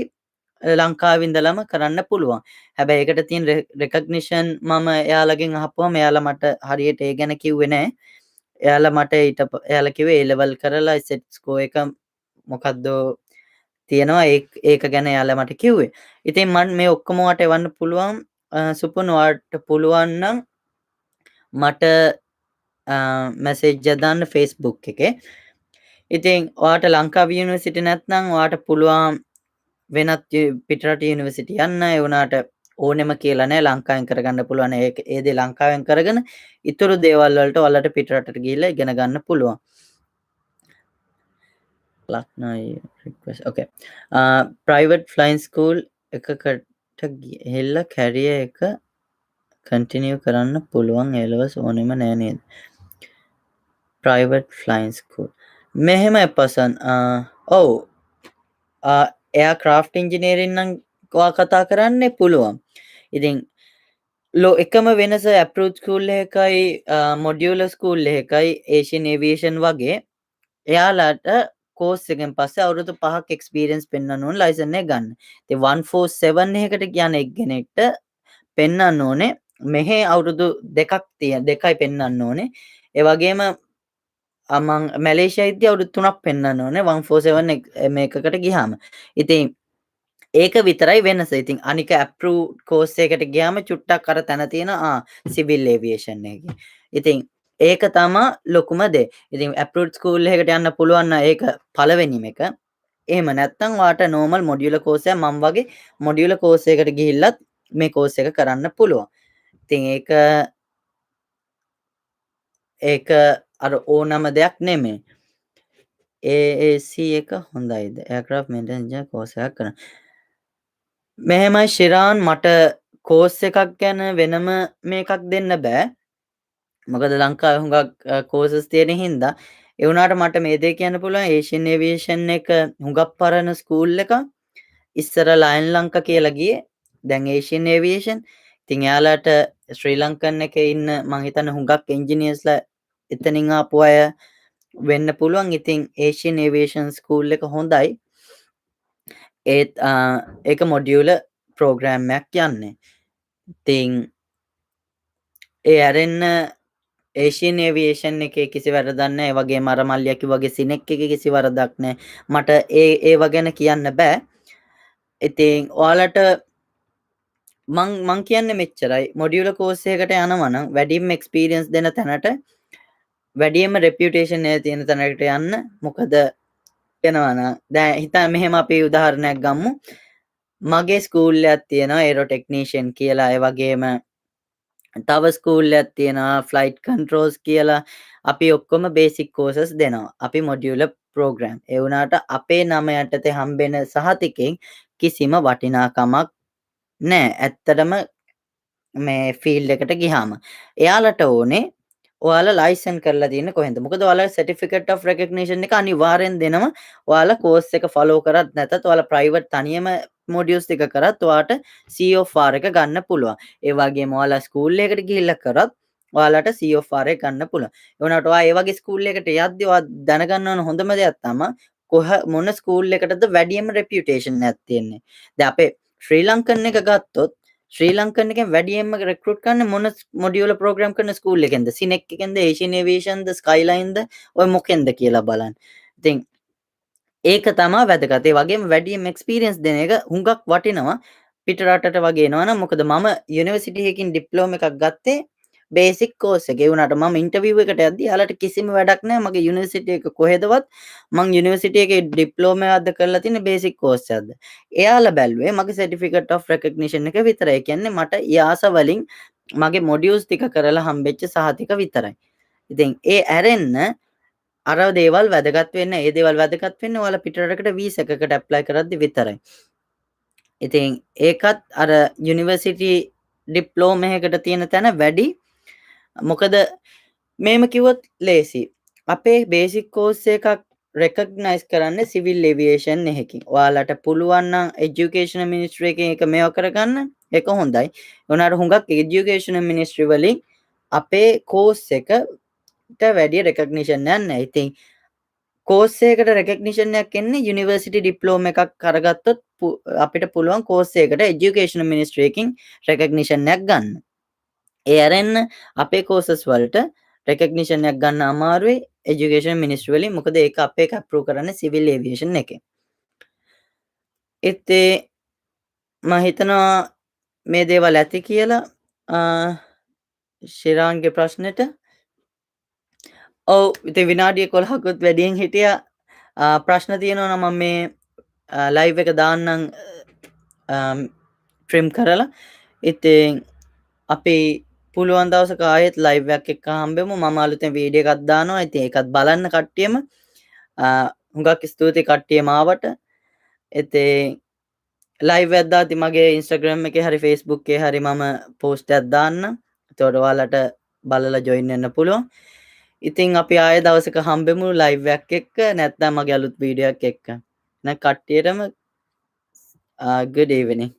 ලංකාවේ ඉඳලම කරන්න පුළුවන්. හැබැයි ඒකට තියෙන රෙකග්නිෂන් මම එයාලගෙන් අහපුවම එයාලා මට හරියට ඒ ගැන කිව්වේ නෑ. එයාලා මට එයාලා කිව්වේ A level කරලා set score එක මොකද්ද තියෙනවා ඒක ගැන එයාලා මට කිව්වේ. ඉතින් මම මේ ඔක්කොම වට එවන්න පුළුවන්. සුපුන් ඔයාලට පුළුවන් නම් මට මැසේජ් එකක් දාන්න Facebook එකේ. ඉතින් ඔයාට ලංකාවේ යුනිවර්සිටි නැත්නම් ඔයාට පුළුවන් වෙනත් පිටරට යුනිවර්සිටි යන්න. ඒ වුණාට ඕනෙම කියලා නෑ ලංකාවෙන් කරගන්න පුළුවන්. ඒ දේ ලංකාවෙන් කරගෙන ඉතුරු දේවල් වලට ඔයාලට පිටරටට ගිහිල්ලා ඉගෙන ගන්න පුළුවන්. ලක්නෝ රික්වෙස්ට්. ඕකේ. ප්‍රයිවට් ෆ්ලයින් ස්කූල් එකකට ගිහිල්ලා කැරියර් එක කන්ටිනියු කරන්න පුළුවන් A levels ඕනෙම නෑ නේද? Private flying school. මෙහෙම පසන් ඔව් එයාක්‍රාෆ්ට් ඉන්ජිනියරින් නම් ඔයා කතා කරන්නේ පුළුවන්. ඉතින් එකම වෙනස ඇප්රූව්ඩ් ස්කූල් එකකයි මොඩියුලර් ස්කූල් එකකයි ඒෂියන් ඒවියේෂන් වගේ එයාලාට කෝස් එකෙන් පස්සේ අවුරුදු 5ක් එක්ස්පීරියන්ස් පෙන්වන්න ඕනේ ලයිසන් එක ගන්න. ඉතින් 147 එකකට කියන එක්කෙනෙක්ට පෙන්වන්න ඕනේ මෙහි අවුරුදු දෙකයි පෙන්වන්න ඕනේ. ඒ වගේම මං මැලේසියාවේදී අවුරුදු 3ක් පෙන්වන්න ඕනේ 147 මේකකට ගියාම. ඉතින් ඒක විතරයි වෙනස. ඉතින් අනික ඇප්‍රූව්ඩ් කෝස් එකකට ගියාම චුට්ටක් අර තැන තියෙන සිවිල් ඒවියේෂන් එකේ. ඉතින් ඒක තමා ලොකුම දේ. ඉතින් ඇප්රූව්ඩ් ස්කූල් එකකට යන්න පුළුවන් නම් ඒක පළවෙනිම එක. එහෙම නැත්නම් ඔයාට නෝමල් මොඩියුලර් කෝස් එකක් මම වගේ මොඩියුලර් කෝස් එකකට ගිහිල්ලත් මේ කෝස් එක කරන්න පුළුවන්. ඉතින් ඒක අර ඕනම දෙයක් නෙමෙයි. AAC එක හොඳයිද? එයාක්‍රාෆ්ට් මේන්ටනන්ස් ඉන්ජිනියර් කෝස් එකක් කරන්න. මෙහෙමයි ශිරාන් මට කෝස් එකක් ගැන වෙනම මේකක් දෙන්න බෑ. මොකද ලංකාවේ හුඟක් කෝසස් තියෙන හින්දා. ඒ වුණාට මට මේ දේ කියන්න පුළුවන් ඒෂියන් ඒවියේෂන් එක හුඟක් පරණ ස්කූල් එකක්. ඉස්සර ලයන් ලංකා කියලා ගියේ. දැන් ඒෂියන් ඒවියේෂන්. ඉතින් එයාලට ශ්‍රී ලංකන් එකේ ඉන්න මං හිතන්නේ හුඟක් එන්ජිනියර්ස්ලා එතනින් ආපු අය වෙන්න පුළුවන්. ඉතින් ඒෂියන් ඒවියේෂන් ස්කූල් එක හොඳයි. ඒත් ඒක මොඩියුලර් ප්‍රෝග්‍රෑම් එකක් යන්නේ. ඉතින් ඒ ඇරෙන්න ඒෂියන් ඒවියේෂන් එකේ කිසි වැරදක් නැහැ. ඒ වගේම අර මල්ලියා කිව්වා වගේ සිනෙක් එකේ කිසි වරදක් නැහැ. මට ඒව ගැන කියන්න බෑ. ඉතින් ඔයාලට මං කියන්නේ මෙච්චරයි. මොඩියුලර් කෝස් එකකට යනවා නම් වැඩිම එක්ස්පීරියන්ස් දෙන තැනට වැඩිම රෙපියුටේෂන් එක තියෙන තැනකට යන්න. මොකද යනවා නම් දැන් හිතා මෙහෙම අපි උදාහරණයක් ගමු. මගේ ස්කූල් එකක් තියෙනවා ඒරෝ ටෙක්නීෂියන් කියලා. ඒ වගේම තව ස්කූල් එකක් තියෙනවා ෆ්ලයිට් කන්ට්‍රෝල්ස් කියලා. අපි ඔක්කොම බේසික් කෝසස් දෙනවා. අපි මොඩියුලර් ප්‍රෝග්‍රෑම්. ඒ වුණාට අපේ නම යටතේ හම්බෙන සහතිකෙන් කිසිම වටිනාකමක් නෑ. ඇත්තටම මේ ෆීල්ඩ් එකට ගිහාම. එයාලට ඕනේ ඔයාලා ලයිසන් කරලා තියෙන්නේ කොහෙන්ද? මොකද ඔයාලා සර්ටිෆිකේට් ඔෆ් රෙකග්නිෂන් එක අනිවාර්යෙන් දෙනවා. ඔයාලා කෝස් එක ෆලෝ කරත් නැතත් ඔයාලා ප්‍රයිවට් තනියම මොඩියුල්ස් ටික කරත් ඔයාට COFR එක ගන්න පුළුවන්. ඒ වගේම ඔයාලා ස්කූල් එකකට ගිහිල්ලා කරත් ඔයාලට COFR එක ගන්න පුළුවන්. ඒ වුණාට ඔයා ඒ වගේ ස්කූල් එකකට යද්දි ඔයා දැනගන්න ඕන හොඳම දෙයක් තමයි මොන ස්කූල් එකටද වැඩියම රෙපියුටේෂන් එකක් තියෙන්නේ. දැන් අපේ ශ්‍රී ලංකන් එක ගත්තොත් ශ්‍රී ලංකන් එකෙන් වැඩියෙන්ම රෙක්රුට් කරන්නේ මොන මොඩියුලර් ප්‍රෝග්‍රෑම් කරන ස්කූල් එකෙන්ද? සිනෙක් එකෙන්ද, ඒෂියන් ඒවියේෂන්ද, ස්කයිලයින්ද ඔය මොකෙන්ද කියලා බලන්න. ඉතින් ඒක තමා වැදගත්. ඒ වගේම වැඩියෙන් එක්ස්පීරියන්ස් දෙන එක හුඟක් වටිනවා පිට රටට වගේ එනවනම්. මොකද මම යුනිවර්සිටි එකකින් ඩිප්ලෝමා එකක් ගත්තේ බේසික් කෝස් එක. ඒ වුණාට මම ඉන්ටර්විව් එකට යද්දී යාලට කිසිම වැඩක් නැහැ. මගේ යුනිවර්සිටි එක කොහෙදවත් මං යුනිවර්සිටි එකේ ඩිප්ලෝමා එකක්ද කරලා තියෙන්නේ බේසික් කෝස් එකක්ද. එයාලා බැලුවේ මගේ සර්ටිෆිකේට් ඔෆ් රෙකග්නිෂන් එක විතරයි. ඒ කියන්නේ මට යාස වලින් මගේ මොඩියුල්ස් ටික කරලා හම්බෙච්ච සහතික විතරයි. ඉතින් ඒ ඇරෙන්න අර දේවල් වැදගත් වෙන්නේ ඒ දේවල් වැදගත් වෙන්නේ ඔයාලා පිටරටකට වීසා එකකට ඇප්ලයි කරද්දි විතරයි. ඉතින් ඒකත් අර යුනිවර්සිටි ඩිප්ලෝමා එකකට තියෙන තැන වැඩි. මොකද මේම කිව්වොත් ලේසි. අපේ බේසික් කෝස් එකක් රෙකග්නයිස් කරන්නේ සිවිල් ඒවියේෂන් එකකින්. ඔයාලට පුළුවන් නම් এডুকেෂන් මිනිස්ට්‍රි එකෙන් එක මේව කරගන්න. ඒක හොඳයි. උනාට හුඟක් এডুকেෂන් මිනිස්ට්‍රි වලින් අපේ කෝස් එකට වැඩි රෙකග්නිෂන් එකක් නැහැ. ඉතින් කෝස් එකකට රෙකග්නිෂන් එකක් එන්නේ යුනිවර්සිටි ඩිප්ලෝමා එකක් කරගත්තොත් අපිට පුළුවන් කෝස් එකකට এডুকেෂන් මිනිස්ට්‍රි එකකින් රෙකග්නිෂන් එකක් ගන්න. ඒ අරෙන්න අපේ කෝසස් වලට රෙකග්නිෂන් එකක් ගන්න අමාරුයි এডুকেෂන් මිනිස්ට්‍රි වලින්. මොකද ඒක අපේ එක අප්‍රූව් කරන්නේ සිවිල් ඒවියේෂන් එකෙන්. ඉතින් මම හිතනවා මේ දේවල් ඇති කියලා ශිරාන්ගේ ප්‍රශ්නෙට. ඔව් ඉතින් විනාඩි 11කුත් වැඩියෙන් හිටියා. ප්‍රශ්න තියෙනවා නම් මම මේ ලයිව් එක දාන්නම් ට්‍රිම් කරලා. ඉතින් අපි පුළුවන් දවසක ආයෙත් ලයිව් එකක් එක්ක හම්බෙමු. මම අලුතෙන් වීඩියෝ එකක් දානවා. ඉතින් ඒකත් බලන්න කට්ටියම. හුඟක් ස්තුතියි කට්ටියම ආවට. ඉතින් ලයිව් එකක් දාද්දි මගේ Instagram එකේ හරි Facebook එකේ හරි මම පෝස්ට් එකක් දාන්නම්. එතකොට ඔයාලට බලලා ජොයින් වෙන්න පුළුවන්. ඉතින් අපි ආයෙ දවසක හම්බෙමු ලයිව් එකක් එක්ක නැත්නම් මගේ අලුත් වීඩියෝ එකක් එක්ක. එහෙනම් කට්ටියටම good evening.